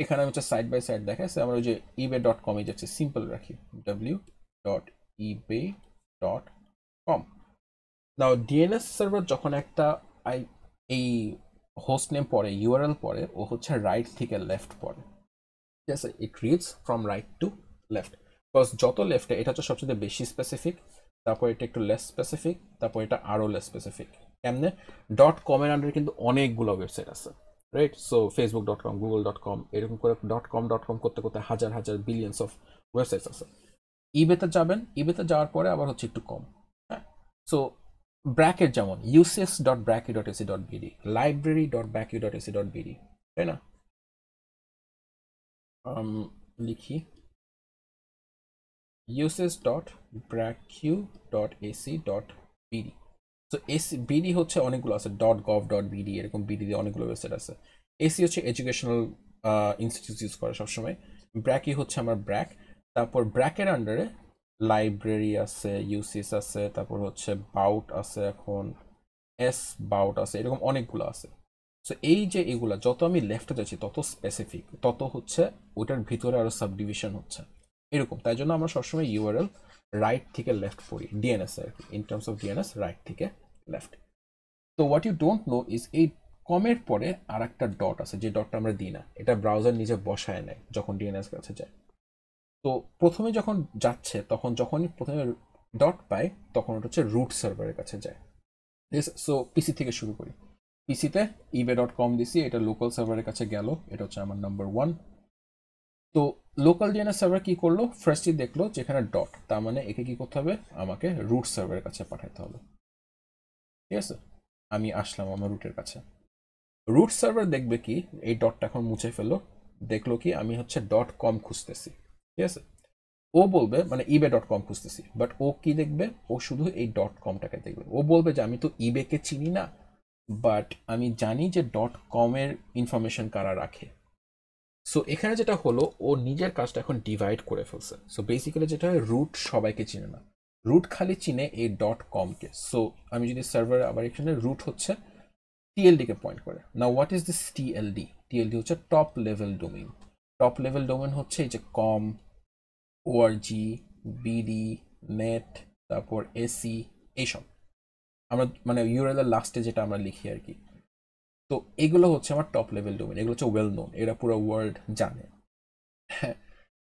এখানে হচ্ছে সাইড বাই সাইড দেখাচ্ছে, আমরা ওই যে ebay.com-এ যাচ্ছে, সিম্পল রাখি w.ebay.com। নাও ডিএনএস সার্ভার যখন একটা এই হোস্ট নেম পড়ে, ইউআরএল পড়ে, ও হচ্ছে রাইট থেকে লেফট পড়ে, ঠিক আছে। It reads from right to left, because যত লেফটে এটা হচ্ছে সবচেয়ে বেশি স্পেসিফিক, তারপর এটা একটু লেস স্পেসিফিক, তারপর এটা আরও লেস স্পেসিফিক। কেমনে? .com-এর আন্ডারে কিন্তু অনেকগুলো ওয়েবসাইট আছে, রাইট। সো facebook.com, google.com, এরকম করে .com করতে করতে হাজার হাজার বিলিয়ন্স অফ ওয়েবসাইটস আছে। ইবেতে যাবেন, ইবেতে যাওয়ার পরে আবার হচ্ছে একটু কম, হ্যাঁ। সো ব্র্যাকেট যেমন ucs.brachy.ac.bd, library.brachy.ac.bd, তাই না? লিখি ucs.brachy.ac.bd। তো এসি বিডি হচ্ছে অনেকগুলো আছে, .gov.bd, এরকম বিডি দিয়ে অনেকগুলো ওয়েবসাইট আছে। এসি হচ্ছে এডুকেশনাল ইনস্টিটিউট ইউজ করে সবসময়। ব্র্যাকি হচ্ছে আমার ব্র্যাক। তারপর ব্র্যাকের আন্ডারে লাইব্রেরি আছে, ইউসিস আছে, তারপর হচ্ছে বাউট আছে, এখন বাউট আছে, এরকম অনেকগুলো আছে। সো এই যে এগুলা যত আমি লেফটে যাচ্ছি তত স্পেসিফিক, তত হচ্ছে ওটার ভিতরে আরো সাবডিভিশন হচ্ছে এরকম। তাই জন্য আমরা সবসময় ইউআরএল রাইট থেকে লেফট পড়ি, ডিএনএস আর কি, in terms of DNS right থেকে লেফট। তো what you don't know is এই কমের পরে আর একটা ডট আছে, যে ডটটা আমরা দিই না, এটা ব্রাউজার নিজে বসায় নেয় যখন ডিএনএস কাছে যায়। তো প্রথমে যখন যাচ্ছে, তখন যখনই প্রথমে ডট পায়, তখন ওটা হচ্ছে রুট সার্ভারের কাছে যায়। সো পিসি থেকে শুরু করি। পিসিতে ebay.com দিছি, এটা লোকাল সার্ভারের কাছে গেল, এটা হচ্ছে আমার নাম্বার 1। তো লোকাল ডিএনএস সার্ভার কি করলো, ফার্স্টই দেখলো যেখানে ডট, তার মানে একে কি করতে হবে, আমাকে রুট সার্ভারের কাছে পাঠাতে হবে, ঠিক আছে। আমি আসলাম আমার রুটের কাছে। রুট সার্ভার দেখবে কি, এই ডটটা এখন মুছে ফেললো, দেখলো কি আমি হচ্ছে .com খুঁজতেছি, ঠিক আছে। ও বলবে মানে ebay.com খুঁজতেছি, বাট ও কি দেখবে, ও শুধু এই .comটাকে দেখবে। ও বলবে যে আমি তো ইবেকে চিনি না, বাট আমি জানি যে .com-এর ইনফরমেশন কারা রাখে। সো এখানে যেটা হলো, ও নিজের কাজটা এখন ডিভাইড করে ফেলছে। সো বেসিক্যালি যেটা হয়, রুট সবাইকে চিনে না, রুট খালি চিনে এই .com-কে। সো আমি যদি সার্ভার, আবার এখানে রুট হচ্ছে TLD কে পয়েন্ট করে। না what is this TLD? TLD হচ্ছে top level domain. Top level domain হচ্ছে এই যে কম, org, bd, net, তারপর এসি, এইসব আমরা মানে ইউআরএল এর লাস্টে যেটা আমরা লিখি আর কি। তো এগুলো হচ্ছে আমার টপ লেভেল ডোমেইন, এগুলো হচ্ছে ওয়েল নোন, এরা পুরো ওয়ার্ল্ড জানে, হ্যাঁ।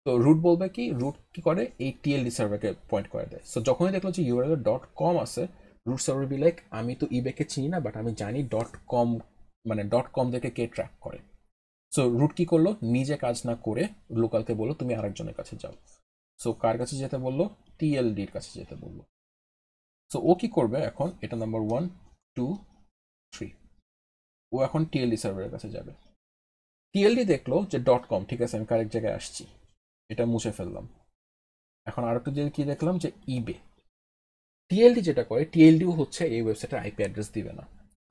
তো রুট বলবে কি, রুট কি করে, এই TLD সার্ভারকে পয়েন্ট করে দেয়। সো যখনই দেখলো যে ইউআরএল .com আছে, রুট সার্ভার বি লাইক আমি তো ইবেকে চিনি না, বাট আমি জানি .com, মানে .com দেখে কে ট্র্যাক করে। সো রুট কি করলো, নিজে কাজ না করে লোকালকে বললো তুমি আরেকজনের কাছে যাও। সো কার কাছে যেতে বললো, TLD-র কাছে যেতে বললো। সো ও কি করবে এখন, এটা নাম্বার 1, 2, 3, ও এখন TLD সার্ভারের কাছে যাবে। TLD দেখলো যে .com, ঠিক আছে আমি কারেক্ট জায়গায় আসছি, এটা মুছে ফেললাম। এখন আর একটু যে কি দেখলাম যে ইবে। TLD যেটা করে, TLD হচ্ছে এই ওয়েবসাইটের আইপি অ্যাড্রেস দিবে না।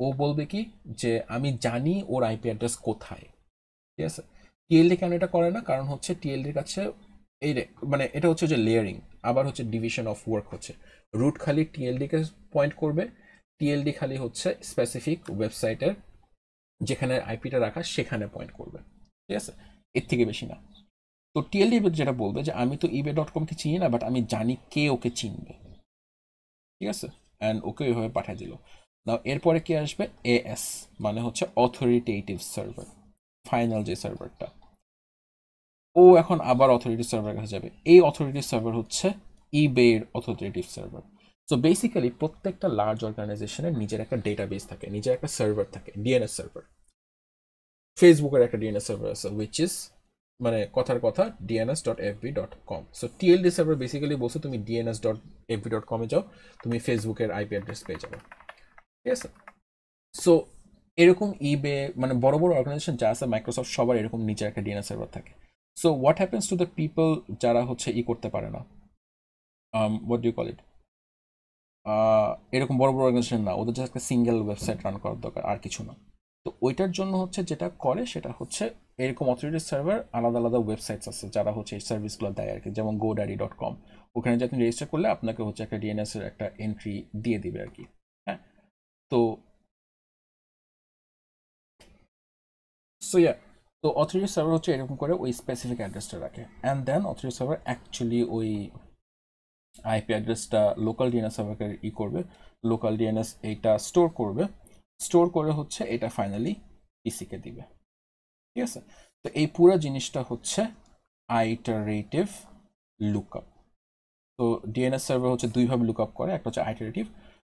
ও বলবে কি যে আমি জানি ওর আইপি অ্যাড্রেস কোথায়, ঠিক আছে। TLD কেন এটা করে না, কারণ হচ্ছে TLD-র কাছে এই মানে এটা হচ্ছে যে লেয়ারিং, আবার হচ্ছে ডিভিশন অফ ওয়ার্ক হচ্ছে। রুট খালি TLD-কে পয়েন্ট করবে, TLD খালি হচ্ছে স্পেসিফিক ওয়েবসাইটের যেখানে আইপিটা রাখা সেখানে পয়েন্ট করবে, ঠিক আছে, এর থেকে বেশি না। তো TLD যেটা বলবে যে আমি তো ebay.com-কে চিনি না, বাট আমি জানি কে ওকে চিনবে, ঠিক আছে, অ্যান্ড ওকে ওইভাবে পাঠিয়ে দিল। নাও এরপরে কি আসবে, এএস মানে হচ্ছে অথরিটেটিভ সার্ভার, ফাইনাল যে সার্ভারটা, ও এখন আবার অথরিটি সার্ভারের কাছে যাবে। এই অথরিটি সার্ভার হচ্ছে ইবে এর অথরিটেটিভ সার্ভার। সো বেসিক্যালি প্রত্যেকটা লার্জ অর্গানাইজেশনের নিজের একটা ডেটাবেস থাকে, নিজের একটা সার্ভার থাকে, ডিএনএস সার্ভার। ফেসবুকের একটা ডিএনএস সার্ভার আছে উইচ ইজ মানে কথার কথা dns.fb.com। So TLD server basically বলছো তুমি dns.fb.com এ যাও, তুমি ফেসবুকের আইপি অ্যাড্রেস পেয়ে যাবে, ঠিক আছে। সো এরকম ইবে মানে বড় বড় অর্গানাইজেশন যা আছে, মাইক্রোসফট সবার এরকম নিচে একটা ডিএনএস সার্ভার থাকে। So what happens to the people যারা হচ্ছে করতে পারে না, what do you call it, এরকম বড় বড় অর্গানাইজেশন না, ওদের জাস্ট একটা সিঙ্গেল ওয়েবসাইট রান করার দরকার, আর কিছু না। তো ওইটার জন্য হচ্ছে যেটা করে সেটা হচ্ছে এরকম অথরিটি সার্ভার আলাদা আলাদা ওয়েবসাইটস আছে যারা হচ্ছে এই সার্ভিসগুলো দেয় আর কি, যেমন godaddy.com। ওখানে যে আপনি রেজিস্টার করলে আপনাকে হচ্ছে একটা ডিএনএস এর একটা এন্ট্রি দিয়ে দিবে আর কি। হ্যাঁ, তো তো অথরিটি সার্ভার হচ্ছে এরকম করে ওই স্পেসিফিক অ্যাড্রেসটা রাখে, and then authority server actually ওই আইপি অ্যাড্রেসটা লোকাল ডিএনএস সার্ভারকে করবে, লোকাল ডিএনএস এইটা স্টোর করবে, স্টোর করে হচ্ছে এটা ফাইনালি পিসিকে দিবে, ঠিক আছে। তো এই পুরো জিনিসটা হচ্ছে আইটারেটিভ লুকআপ। তো ডিএনএস সার্ভার হচ্ছে দুইভাবে লুকআপ করে, একটা হচ্ছে আইটারেটিভ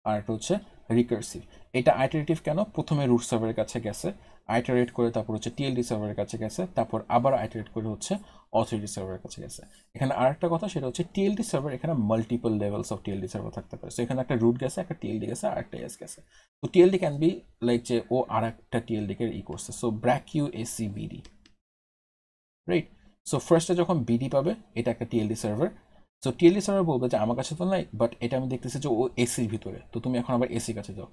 আর একটা হচ্ছে রিকার্সিভ। এটা আইটারেটিভ কেন, প্রথমে রুট সার্ভারের কাছে গেছে, আইটারেট করে তারপর হচ্ছে টিএলডি সার্ভারের কাছে গেছে, তারপর আবার আইটারেট করে হচ্ছে অথরিটি সার্ভারের কাছে গেছে। এখানে আরেকটা কথা সেটা হচ্ছে টিএলডি সার্ভার, এখানে multiple levels of TLD server থাকতে পারে। সো এখানে একটা রুট গেছে, একটা টিএলডি গেছে, আর একটা এস গেছে। তো টিএলডি ক্যান বি লাইক যে ও আর একটা টিএলডি কে করছে, so BRAC U AC BD, right. So ফার্স্টে যখন বিডি পাবে এটা একটা TLD server, so TLD server বলবে যে আমার কাছে তো নাই, বাট এটা আমি দেখতেছি যে ও এসির ভিতরে, তো তুমি এখন আবার এসি কাছে যাও।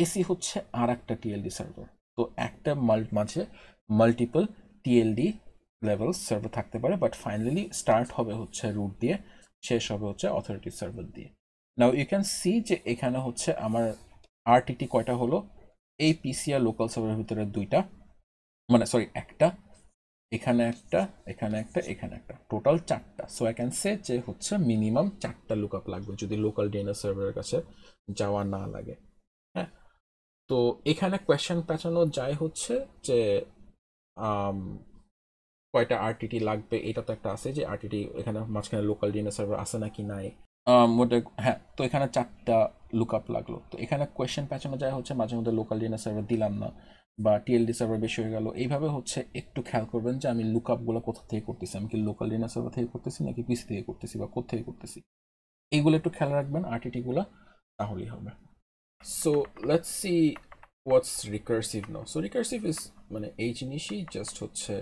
এসি হচ্ছে আর একটা টিএলডি সার্ভার। তো একটা মাঝে মাল্টিপল টিএলডি লেভেল সার্ভার থাকতে পারে, বাট ফাইনালি স্টার্ট হবে হচ্ছে রুট দিয়ে, শেষ হবে হচ্ছে অথরিটি সার্ভার দিয়ে। নাও ইউ ক্যান সি যে এখানে হচ্ছে আমার আরটিটি কয়টা হলো, এই পিসি আর লোকাল সার্ভারের ভিতরে দুইটা, মানে সরি একটা, এখানে একটা, এখানে একটা, এখানে একটা, টোটাল 4টা। সো আই ক্যান সে যে হচ্ছে মিনিমাম 4টা লুকআপ লাগবে যদি লোকাল ডিএনএস সার্ভারের কাছে যাওয়া না লাগে। হ্যাঁ, তো এখানে কোয়েশ্চেন পেঁচানো যায় হচ্ছে যে কয়টা আরটিটি লাগবে, এটা তো একটা আছে যে আরটিটি এখানে মাঝখানে লোকাল ডিএনএস সার্ভার আছে নাকি নাই। মোটে হ্যাঁ, তো এখানে 4টা লুকআপ লাগলো। তো এখানে কোয়েশ্চেন পেঁচানো যায় হচ্ছে মাঝে মধ্যে লোকাল ডিএনএস সার্ভার দিলাম না, বা টিএলডি সার্ভার বেশি হয়ে গেল। এইভাবে হচ্ছে একটু খেয়াল করবেন যে আমি লুকআপগুলো কোথা থেকে করতেছি, আমি কি লোকাল ডিএনএস সার্ভার থেকে করতেছি নাকি পিসি থেকে করতেছি বা কোথা থেকে করতেছি, এইগুলো একটু খেয়াল রাখবেন আরটিটি গুলা, তাহলেই হবে। So let's see what's recursive now. So recursive is মানে এই জিনিসই, জাস্ট হচ্ছে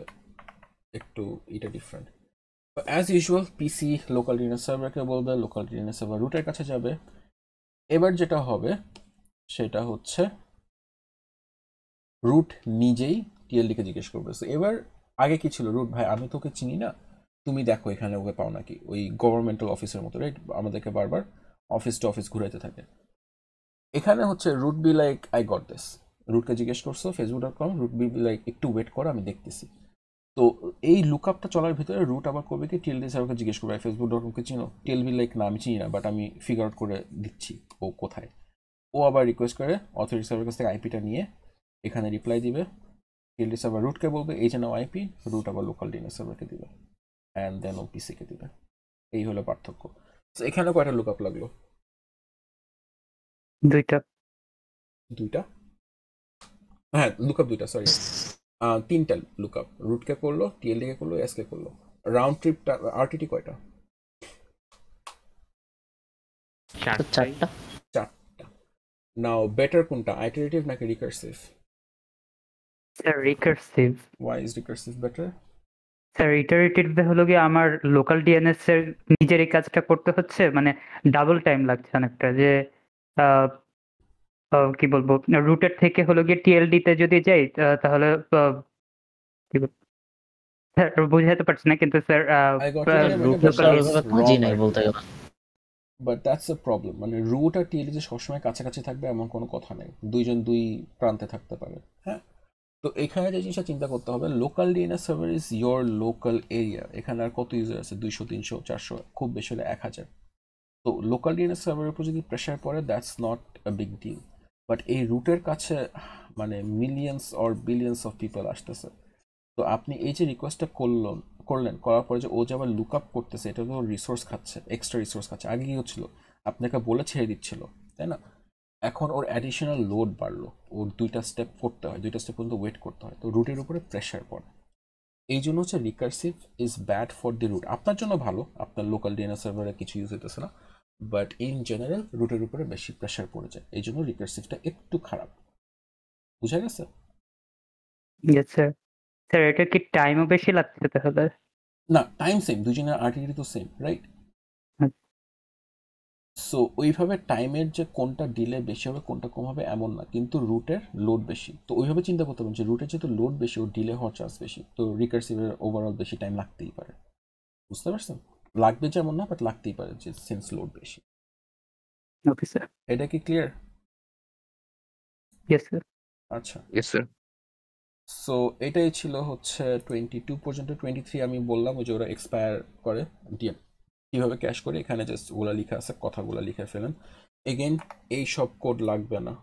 একটু এটা ডিফারেন্ট। অ্যাজ ইউজুয়াল পিসি লোকাল ডিএনএস সার্ভারকে বলবে, লোকাল ডিএনএস সার্ভার রুটের কাছে যাবে। এবার যেটা হবে সেটা হচ্ছে রুট নিজেই টিএলডিকে জিজ্ঞেস করবে। সো এবার আগে কি ছিল, রুট ভাই আমি তোকে চিনি না, তুমি দেখো এখানে ওকে পাও নাকি, ওই গভর্নমেন্টাল অফিসের মতো, রাইট, আমাদেরকে বারবার অফিস টু অফিস ঘুরাইতে থাকে। এখানে হচ্ছে root B like I got this, রুটকে জিজ্ঞেস করছো facebook.com, রুট বি লাইক একটু ওয়েট করো আমি দেখতেছি। তো এই লুকআপটা চলার ভিতরে রুট আবার করবে কি, টিএলডি সার্ভারকে জিজ্ঞেস করবে facebook.com-কে চিনো, টিএলবি লাইক না আমি চিনি না, বাট আমি ফিগার আউট করে দিচ্ছি ও কোথায়। ও আবার রিকোয়েস্ট করে অথরিটি সার্ভারের কাছ থেকে আইপিটা নিয়ে এখানে রিপ্লাই দিবে, টিএলডি সার্ভার রুটকে বলবে এই যে নাও আইপি, রুট আবার লোকাল ডিএনএস সার্ভারকে দিবে, অ্যান্ড দেন ও পিসিকে দিবে। এই হলো পার্থক্য। তো এখানে কয়টা লুকআপ লাগলো, দুইটা। দুইটা, হ্যাঁ লুকআপ দুইটা, সরি 3টা লুকআপ, রুটকে করলো, টিএলডি কে করলো, এস কে করলো। রাউন্ড ট্রিপটা আরটিটি কয়টা, চারটা। 4টা। নাও বেটার কোনটা, আইটারেটিভ নাকি recursive? Sir recursive. Why is recursive better? Sir iterative হলো গিয়ে আমার লোকাল ডিএনএস এর নিজের এই কাজটা করতে হচ্ছে, মানে ডাবল টাইম লাগছে অনেকটা, যে আহ, কি বলবো, রুটের থেকে হলো গিয়ে টিএলডি তে যদি যাই তাহলে কি বলবো, স্যার বুঝাতে পারছি না, কিন্তু sir I got it, root but local that's ওইভাবে wrong কাজই নাই idea. বলতে গেলে। বাট দ্যাটস এ প্রবলেম, মানে রুট আর টিএলডি যে সবসময় কাছাকাছি থাকবে এমন কোনো কথা নেই, দুইজন দুই প্রান্তে থাকতে পারে। হ্যাঁ, তো এখানে যে জিনিসটা চিন্তা করতে হবে, local DNS server is your local area. এখানে আর কত ইউজার আছে, 200 300 400, খুব বেশি হলে 1000। তো লোকাল ডিএনএস সার্ভারের উপর যদি প্রেশার পড়ে, that's not a big deal. But এই রুটের কাছে মানে millions or billions of people আসতেছে। তো আপনি এই যে রিকোয়েস্টটা করলেন করার পরে যে ও যে আবার লুক আপ করতেছে, এটা তো রিসোর্স খাচ্ছে, এক্সট্রা রিসোর্স খাচ্ছে। আগে কি হচ্ছিল, আপনাকে বলে ছেড়ে দিচ্ছিল, তাই না? এখন ওর অ্যাডিশনাল লোড বাড়লো, ওর 2টা স্টেপ করতে হয়, 2টা স্টেপ পর্যন্ত ওয়েট করতে হয়, তো রুটের উপরে প্রেশার পড়ে। এই জন্য হচ্ছে recursive is bad for the root. আপনার জন্য ভালো, আপনার লোকাল ডিএনএস সার্ভারে কিছু ইউজ হইতেছে না, বাট ইন জেনারেল রুটের উপরে বেশি প্রেশার পড়ে যায়, এই জন্য রিকার্সিভটা একটু খারাপ। বুঝা গেছে? Yes sir. স্যার এটা কি টাইমও বেশি লাগছে তাহলে? না, টাইম সেম, দুজনের আর্টিকেল তো সেম, রাইট? সো ওইভাবে টাইমের যে কোনটা ডিলে বেশি হবে কোনটা কম হবে এমন না, কিন্তু রুটের লোড বেশি, তো ওইভাবে চিন্তা করতে পারেন যে রুটের যেহেতু লোড বেশি ওর ডিলে হওয়ার চান্স বেশি, তো রিকার্সিভের ওভারঅল বেশি টাইম লাগতেই পারে। বুঝতে পারছেন? লাগবে যেমন না, বাট লাগতেই পারে যে সিন্স লোড বেশি। Okay sir. এটা কি ক্লিয়ার? Yes sir. আচ্ছা, ইয়েস স্যার। সো এটাই ছিল হচ্ছে 22 পর্যন্ত। 23 আমি বললাম ওই যে ওরা এক্সপায়ার করে ডিএম কিভাবে ক্যাশ করে, এখানে জাস্ট ওগুলা লিখা আছে, কথাগুলো লিখে ফেলেন। এগেইন এই সব কোড লাগবে না,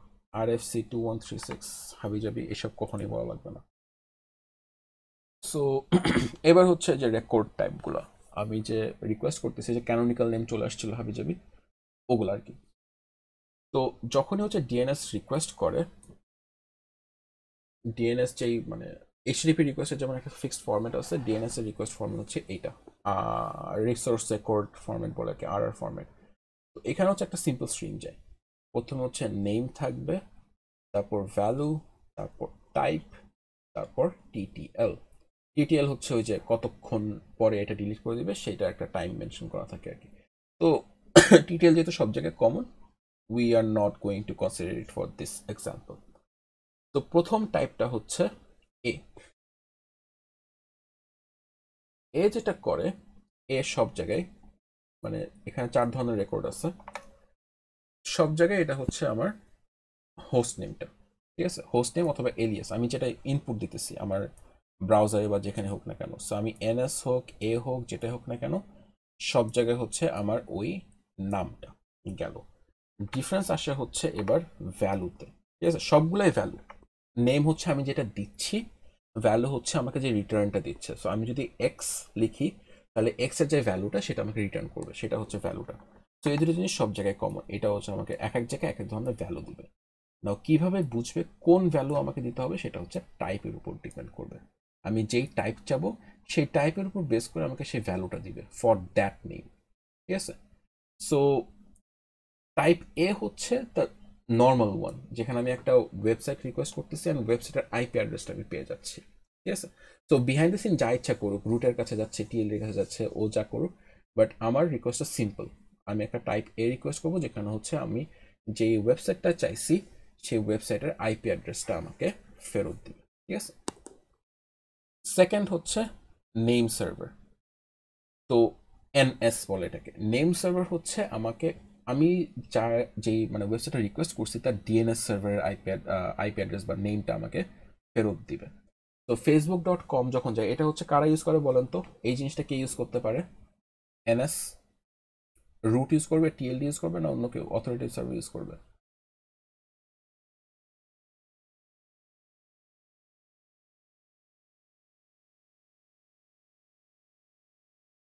RFC 2136 হাবিজাবি এসব কখনই বলা লাগবে না। সো এবার হচ্ছে যে রেকর্ড টাইপগুলো আমি যে রিকোয়েস্ট করতেছি, যে ক্যানোনিক্যাল নেম চলে আসছিল হাবিজাবি ওগুলো আর কি। তো যখনই হচ্ছে ডিএনএস রিকোয়েস্ট করে, ডিএনএস যেই মানে HTTP রিকোয়েস্টের যেমন একটা ফিক্সড ফরম্যাট আছে, ডিএনএস এর রিকোয়েস্ট ফরম্যাট হচ্ছে এইটা, রিসোর্স রেকর্ড ফরম্যাট বলে কি, RR ফরম্যাট। তো এখানে হচ্ছে একটা সিম্পল স্ট্রিং যায়, প্রথমে হচ্ছে নেম থাকবে, তারপর ভ্যালু, তারপর টাইপ, তারপর TTL। TTL হচ্ছে ওই যে কতক্ষণ পরে এটা ডিলিট করে দিবে সেটা একটা টাইম মেনশন করা থাকে আর কি। তো TTL যেহেতু সব জায়গায় common, we are not going to consider it for this example. তো প্রথম টাইপটা হচ্ছে এ যেটা করে, এ সব জায়গায় মানে এখানে 4 ধরনের রেকর্ড আছে, সব জায়গায় এটা হচ্ছে আমার হোস্ট নেমটা, ঠিক আছে? হোস্ট নেম অথবা এলিয়াস, আমি যেটা ইনপুট দিতেছি আমার ব্রাউজারে বা যেখানে হোক না কেন, সো আমি NS হোক এ হোক যেটা হোক না কেন, সব জায়গায় হচ্ছে আমার ওই নামটা গেল। ডিফারেন্স আসে হচ্ছে এবার ভ্যালুতে, ঠিক আছে? সবগুলাই ভ্যালু, নেম হচ্ছে আমি যেটা দিচ্ছি, ভ্যালু হচ্ছে আমাকে যে রিটার্নটা দিচ্ছে। সো আমি যদি এক্স লিখি তাহলে এক্স এর যে ভ্যালুটা সেটা আমাকে রিটার্ন করবে, সেটা হচ্ছে ভ্যালুটা। তো এই দুটো জিনিস সব জায়গায় কমন, এটা হচ্ছে আমাকে এক এক জায়গায় এক এক ধরনের ভ্যালু দিবে। নাও কিভাবে বুঝবে কোন ভ্যালু আমাকে দিতে হবে, সেটা হচ্ছে টাইপের উপর ডিপেন্ড করবে। আমি যেই টাইপ চাবো সেই টাইপের উপর বেস করে আমাকে সেই ভ্যালুটা দিবে ফর দ্যাট নেম, ঠিক আছে? সো টাইপ এ হচ্ছে দ্য নর্মাল ওয়ান, যেখানে আমি একটা ওয়েবসাইট রিকোয়েস্ট করতেছি এবং ওয়েবসাইটের IP অ্যাড্রেসটা আমি পেয়ে যাচ্ছি, ঠিক আছে? তো বিহাইন্ড দ্য সিন যা ইচ্ছা করুক, রুটের কাছে যাচ্ছে, TLD এর কাছে যাচ্ছে, ও যা করুক, বাট আমার রিকোয়েস্টটা সিম্পল। আমি একটা টাইপ এ রিকোয়েস্ট করবো যেখানে হচ্ছে আমি যেই ওয়েবসাইটটা চাইছি সেই ওয়েবসাইটের IP অ্যাড্রেসটা আমাকে ফেরত দিবে, ঠিক আছে? সেকেন্ড হচ্ছে নেম সার্ভার, তো NS বলে এটাকে। নেম সার্ভার হচ্ছে আমাকে আমি যা যেই মানে ওয়েবসাইটে রিকোয়েস্ট করছি তার DNS সার্ভারের IP অ্যাড্রেস বা নেমটা আমাকে ফেরত দিবে। তো facebook.com যখন যায়, এটা হচ্ছে কারা ইউজ করে বলেন তো? এই জিনিসটা কে ইউজ করতে পারে? NS রুট ইউজ করবে, TLD ইউজ করবে, না অন্য কেউ অথরিটেটিভ সার্ভার ইউজ করবে?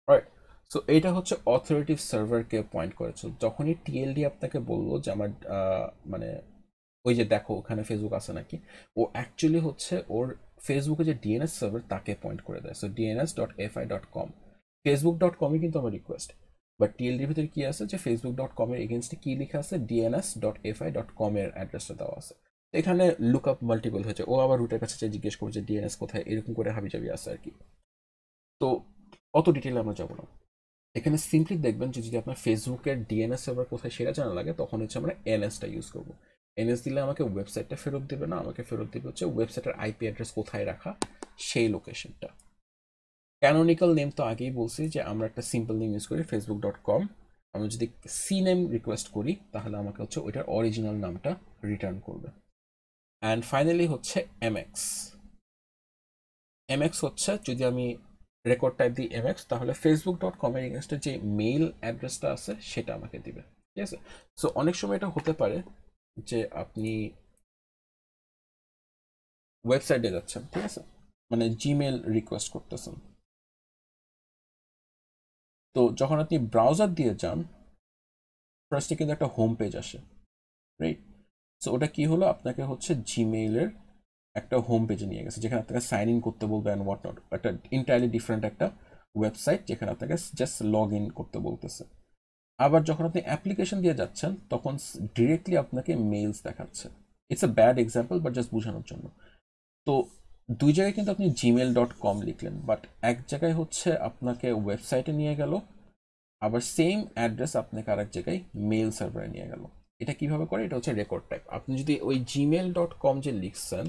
রাইট। সো এইটা হচ্ছে অথরিটেটিভ সার্ভারকে পয়েন্ট করেছে। যখনই TLD আপনাকে বললো যে আমার মানে ওই যে দেখো ওখানে ফেসবুক আছে নাকি, ও অ্যাকচুয়ালি হচ্ছে ওর ফেসবুকে যে DNS সার্ভার তাকে পয়েন্ট করে দেয়। সো dns.fi.com, facebook.com কিন্তু আমার রিকোয়েস্ট, বাট TLDর ভিতরে কি আছে যে facebook.com এর এগেনস্টে কি লেখা আছে, dns.fi.com এর অ্যাড্রেসটা দেওয়া আছে। এখানে লুক আপ মাল্টিপল হয়েছে, ও আবার রুটের কাছে জিজ্ঞেস করছে DNS কোথায়, এরকম করে হাবিজাবি আছে আর কি। তো অত ডিটেলে আমরা যাবো না, এখানে সিম্পলি দেখবেন যে যদি আপনার ফেসবুকের DNS সার্ভার কোথায় সেটা জানা লাগে, তখন হচ্ছে আমরা NSটা ইউজ করবো। NS দিলে আমাকে ওয়েবসাইটটা ফেরত দেবে না, আমাকে ফেরত দেবে হচ্ছে ওয়েবসাইটের IP অ্যাড্রেস কোথায় রাখা সেই লোকেশনটা। ক্যানোনিক্যাল নেম তো আগেই বলছি যে আমরা একটা সিম্পল নেম ইউজ করি facebook.com, আমি যদি সি নেম রিকোয়েস্ট করি তাহলে আমাকে হচ্ছে ওইটার অরিজিনাল নামটা রিটার্ন করবে। অ্যান্ড ফাইনালি হচ্ছে MX হচ্ছে যদি আমি রেকর্ড টাইপ দিই MX, তাহলে facebook.com এর এগেনস্টে যে মেইল অ্যাড্রেসটা আছে সেটা আমাকে দিবে, ঠিক আছে? সো অনেক সময় এটা হতে পারে যে আপনি ওয়েবসাইটে যাচ্ছেন, ঠিক আছে, মানে জিমেল রিকোয়েস্ট করতেছেন। তো যখন আপনি ব্রাউজার দিয়ে যান, ফার্স্টে কিন্তু একটা হোম পেজ আসে, রাইট? সো ওটা কি হলো, আপনাকে হচ্ছে জিমেইলের একটা হোম পেজে নিয়ে গেছে, যেখানে আপনাকে সাইন ইন করতে বলবে অ্যান্ড হোয়াট নট, একটা ইন্টায়ারলি ডিফারেন্ট একটা ওয়েবসাইট যেখানে আপনাকে জাস্ট লগ ইন করতে বলতেছে। আবার যখন আপনি অ্যাপ্লিকেশন দিয়ে যাচ্ছেন, তখন ডিরেক্টলি আপনাকে মেইলস দেখাচ্ছে। It's a bad example, but just বোঝানোর জন্য। তো দুই জায়গায় কিন্তু আপনি gmail.com লিখলেন, বাট এক জায়গায় হচ্ছে আপনাকে ওয়েবসাইটে নিয়ে গেল, আবার সেম অ্যাড্রেস আপনাকে আরেক জায়গায় মেইল সার্ভারে নিয়ে গেল। এটা কিভাবে করে? এটা হচ্ছে রেকর্ড টাইপ। আপনি যদি ওই gmail.com যে লিখছেন,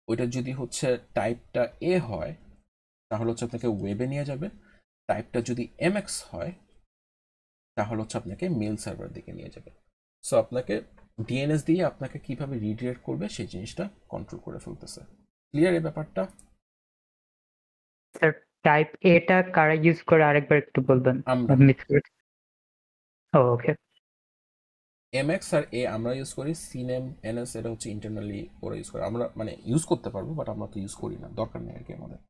ওইটা যদি হচ্ছে টাইপটা এ হয়, তাহলে হচ্ছে আপনাকে ওয়েবে নিয়ে যাবে। টাইপটা যদি এমএক্স হয়, তাহলে হচ্ছে আপনাকে মেল সার্ভার দিকে নিয়ে যাবে। সো আপনাকে ডিএনএস দিয়ে আপনাকে কিভাবে রিডিরেক্ট করবে সেই জিনিসটা কন্ট্রোল করে ফেলতেছে। ক্লিয়ার এই ব্যাপারটা? স্যার টাইপ এটা কারা ইউজ করে আরেকবার একটু বলবেন? আমরা মিস করেছি। ওকে। এমএক্স আর এ আমরা ইউজ করি, সিনেম এনএস এটা হচ্ছে ইন্টারনালি ওরা ইউজ করে। আমরা মানে ইউজ করতে পারবো, বাট আমরা তো ইউজ করি না, দরকার নেই আর কি আমাদের।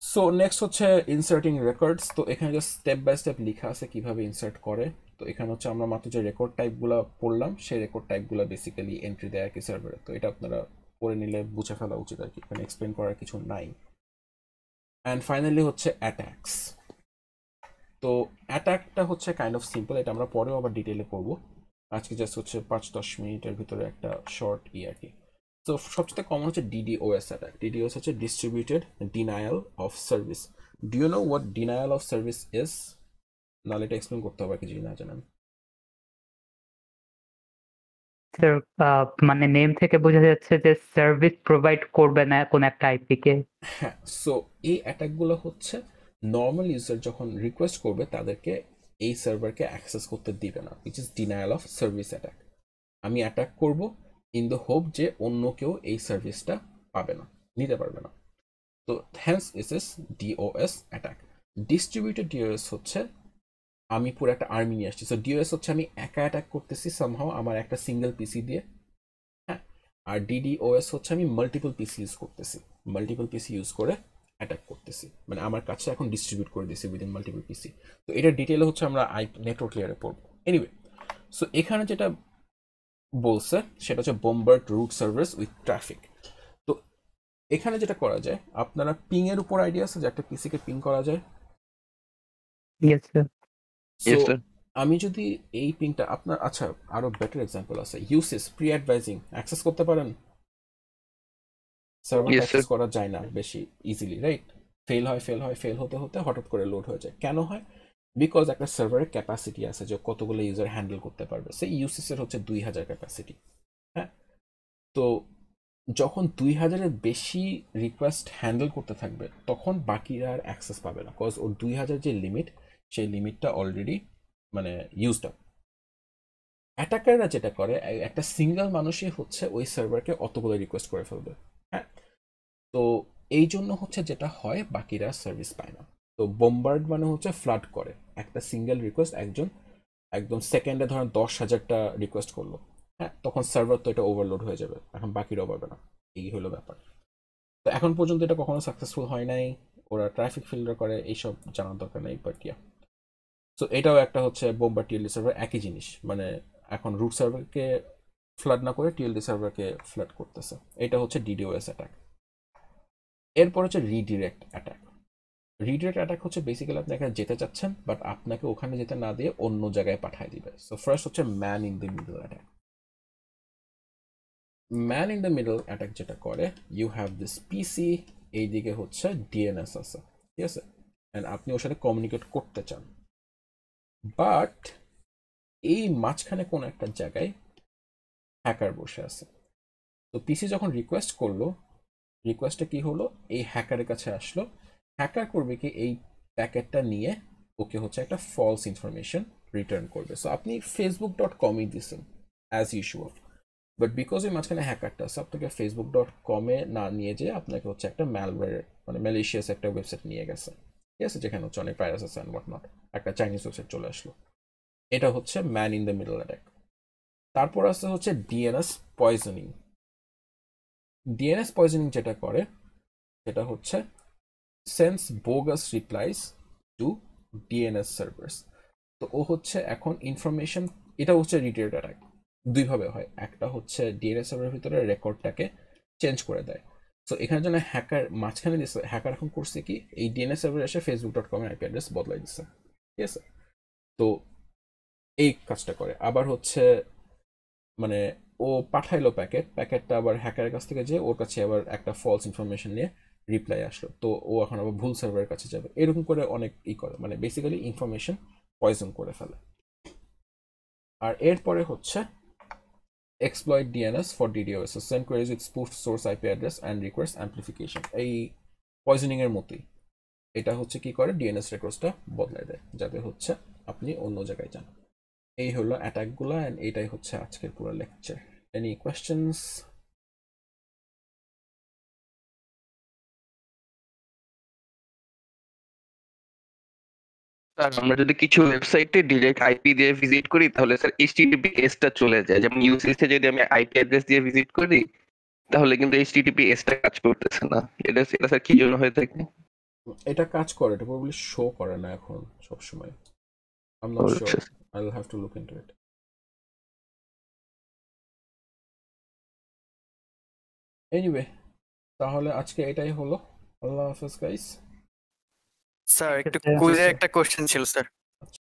সো নেক্সট হচ্ছে ইনসার্টিং রেকর্ডস। তো এখানে জাস্ট স্টেপ বাই স্টেপ লেখা আছে কিভাবে ইনসার্ট করে। তো এখানে হচ্ছে আমরা মাত্র যে রেকর্ড টাইপগুলো পড়লাম, সেই রেকর্ড টাইপগুলো বেসিক্যালি এন্ট্রি দেয় আর কি সার্ভারে। তো এটা আপনারা পড়ে নিলে বুঝে ফেলা উচিত আর কি, এখানে এক্সপ্লেন করার কিছু নাই। অ্যান্ড ফাইনালি হচ্ছে অ্যাটাকস। তো অ্যাটাকটা হচ্ছে কাইন্ড অফ সিম্পল, এটা আমরা পরেও আবার ডিটেলে করবো। আজকে জাস্ট হচ্ছে 5-10 মিনিটের ভিতরে একটা শর্ট আর কি। তো সবচেয়ে কমন হচ্ছে ডিডিওএস অ্যাটাক। ডিডিওএস হচ্ছে distributed denial of service. Do you know what denial of service is? নাহলে এটা এক্সপ্লেন করতে হবে কি যদি না জানেন। স্যার মানে নেম থেকে বোঝা যাচ্ছে যে সার্ভিস প্রোভাইড করবে না কোন একটা আইপি কে। হ্যাঁ, সো এই অ্যাটাকগুলো হচ্ছে নর্মাল ইউজার যখন রিকোয়েস্ট করবে তাদেরকে এই সার্ভারকে অ্যাক্সেস করতে দিবে না, which is denial of service attack. আমি অ্যাটাক করব ইন দ্য হোপ যে অন্য কেউ এই সার্ভিসটা পাবে না, নিতে পারবে না। তো হ্যান্স ইস ডিওএস অ্যাটাক। ডিস্ট্রিবিউটেড ডিওএস হচ্ছে আমি পুরো একটা আর্মি নিয়ে আসছি। সো ডিওএস হচ্ছে আমি একা অ্যাটাক করতেছি সামহাও আমার একটা সিঙ্গেল পিসি দিয়ে, হ্যাঁ। আর ডিডিওএস হচ্ছে আমি মাল্টিপল পিসি ইউজ করতেছি, মাল্টিপল পিসি ইউজ করে অ্যাটাক করতেছি, মানে আমার কাছে এখন ডিস্ট্রিবিউট করে দিয়েছি উইদিন মাল্টিপল পিসি। তো এটা ডিটেলে হচ্ছে আমরা নেটওয়ার্ক লেয়ারে পড়বো। এনিওয়ে, সো এখানে যেটা বলছে সেটা হচ্ছে বোম্বার্ড রুট সার্ভিস উইথ ট্রাফিক। তো এখানে যেটা করা যায়, আপনারা পিং এর উপর আইডিয়া আছে যে একটা পিসিকে পিং করা যায়? Yes sir. সো আমি যদি এই পিংটা আপনার, আচ্ছা আরো বেটার এক্সাম্পল আছে, ইউসেস প্রি অ্যাডভাইজিং অ্যাক্সেস করতে পারেন, সার্ভার অ্যাক্সেস করা যায় না বেশি ইজিলি, রাইট? ফেল হতে হতে হঠাৎ করে লোড হয়ে যায়। কেন হয়? বিকজ একটা সার্ভারের ক্যাপাসিটি আছে যে কতগুলো ইউজার হ্যান্ডেল করতে পারবে। সেই ইউসেস এর হচ্ছে 2000 ক্যাপাসিটি, হ্যাঁ। তো যখন 2000-এর বেশি রিকোয়েস্ট হ্যান্ডেল করতে থাকবে, তখন বাকিরা আর অ্যাক্সেস পাবে না, কজ ওর 2000 যে লিমিট, সেই লিমিটটা অলরেডি মানে ইউজড আপ। অ্যাটাকাররা যেটা করে, একটা সিঙ্গেল মানুষই হচ্ছে ওই সার্ভারকে অতগুলো রিকোয়েস্ট করে ফেলবে, হ্যাঁ। তো এই জন্য হচ্ছে যেটা হয়, বাকিরা সার্ভিস পায় না। তো বোম্বার্ড মানে হচ্ছে ফ্লাড করে, একটা সিঙ্গেল রিকোয়েস্ট একজন একদম সেকেন্ডে ধরেন 10,000টা রিকোয়েস্ট করলো, হ্যাঁ, তখন সার্ভার তো এটা ওভারলোড হয়ে যাবে, এখন বাকিরাও পাবে না। এই হলো ব্যাপার। তো এখন পর্যন্ত এটা কখনো সাকসেসফুল হয় নাই, ওরা ট্রাফিক ফিল্টার করে, এইসব জানার দরকার নেই, বাট ইয়া। সো এটাও একটা হচ্ছে বোম্বার্ড টিএলডি সার্ভার, একই জিনিস, মানে এখন রুট সার্ভারকে ফ্লাড না করে টিএলডি সার্ভারকে ফ্লাড করতেছে। এটা হচ্ছে ডিডিওএস অ্যাটাক। এরপর হচ্ছে রিডিরেক্ট অ্যাটাক। রিডিরেক্ট অ্যাটাক হচ্ছে বেসিক্যালি আপনি এখানে যেতে চাচ্ছেন, বাট আপনাকে ওখানে যেতে না দিয়ে অন্য জায়গায় পাঠিয়ে দিবে। সো ফার্স্ট হচ্ছে man in the middle attack. Man in the middle attack যেটা করে, ইউ হ্যাভ দিস পিসি, এইদিকে হচ্ছে ডিএনএস আছে, ঠিক আছে, অ্যান্ড আপনি ওর সাথে কমিউনিকেট করতে চান, বাট এই মাঝখানে কোনো একটা জায়গায় হ্যাকার বসে আছে। তো পিসি যখন রিকোয়েস্ট করলো, রিকোয়েস্টটা কি হলো, এই হ্যাকারের কাছে আসলো। হ্যাকার করবে কি, এই প্যাকেটটা নিয়ে ওকে হচ্ছে একটা ফলস ইনফরমেশন রিটার্ন করবে। সো আপনি facebook.com-ই দিচ্ছেন অ্যাজ ইউজুয়াল, বাট বিকজ এই মাঝখানে হ্যাকারটা আছে, আপনাকে facebook.com-এ না নিয়ে যেয়ে আপনাকে হচ্ছে একটা ম্যালওয়্যার মানে ম্যালিশিয়াস একটা ওয়েবসাইট নিয়ে গেছে, ঠিক আছে, যেখানে হচ্ছে অনেক ভাইরাস আছে অ্যান্ড হোয়াট নট, একটা চাইনিজ ওয়েবসাইট চলে আসলো। এটা হচ্ছে man in the middle attack. তারপর আছে হচ্ছে ডিএনএস পয়জনিং। ডিএনএস পয়জনিং যেটা করে সেটা হচ্ছে sends bogus replies to DNS servers. তো ও হচ্ছে এখন ইনফরমেশন, এটা হচ্ছে রিডাইরেক্ট অ্যাটাক, দুইভাবে হয়। একটা হচ্ছে ডিএনএস সার্ভারের ভিতরে রেকর্ডটাকে চেঞ্জ করে দেয়। সো এখানে জন্য হ্যাকার মাঝখানে দিচ্ছে, হ্যাকার এখন করছে কি এই ডিএনএস সার্ভার এসে facebook.com এর আইপি অ্যাড্রেস বদলাই দিচ্ছে, ঠিক আছে। তো এই কাজটা করে। আবার হচ্ছে মানে ও পাঠাইলো প্যাকেটটা আবার হ্যাকারের কাছ থেকে যে ওর কাছে আবার একটা ফলস ইনফরমেশন নিয়ে রিপ্লাই আসলো, তো ও এখন আবার ভুল সার্ভারের কাছে যাবে, এরকম করে অনেক করে, মানে বেসিক্যালি ইনফরমেশন পয়জন করে ফেলে। আর এরপরে হচ্ছে exploit DNS for DDoS, so send queries with spoofed source IP address and request amplification। এই পয়জনিং এর মতোই এটা হচ্ছে কি করে ডিএনএস রেকর্ডসটা বদলায় দেয় যাতে হচ্ছে আপনি অন্য জায়গায় যান। এই হলো অ্যাটাক গুলো, এন্ড এটাই হচ্ছে আজকের পুরো লেকচার। Any questions? স্যার আমরা যদি কিছু ওয়েবসাইটে ডিরেক্ট আইপি দিয়ে ভিজিট করি তাহলে স্যার এইচটিটিপিএস টা চলে যায়, যেমন ইউসিসে যদি আমি আইপি অ্যাড্রেস দিয়ে ভিজিট করি তাহলে কিন্তু এইচটিটিপিএস টা কাজ করতেছে না। এটা স্যার কি জন্য হয়ে থাকে? এটা কাজ করে, এটা প্রবাবলি শো করে না এখন সব সময়। I'm not sure. I'll have to look into it. Anyway, তাহলে আজকে এটাই হলো। আল্লাহ হাফেজ গাইস। স্যার একটু ঠিক আছে। কুইজের একটা কোশ্চেন ছিল স্যার।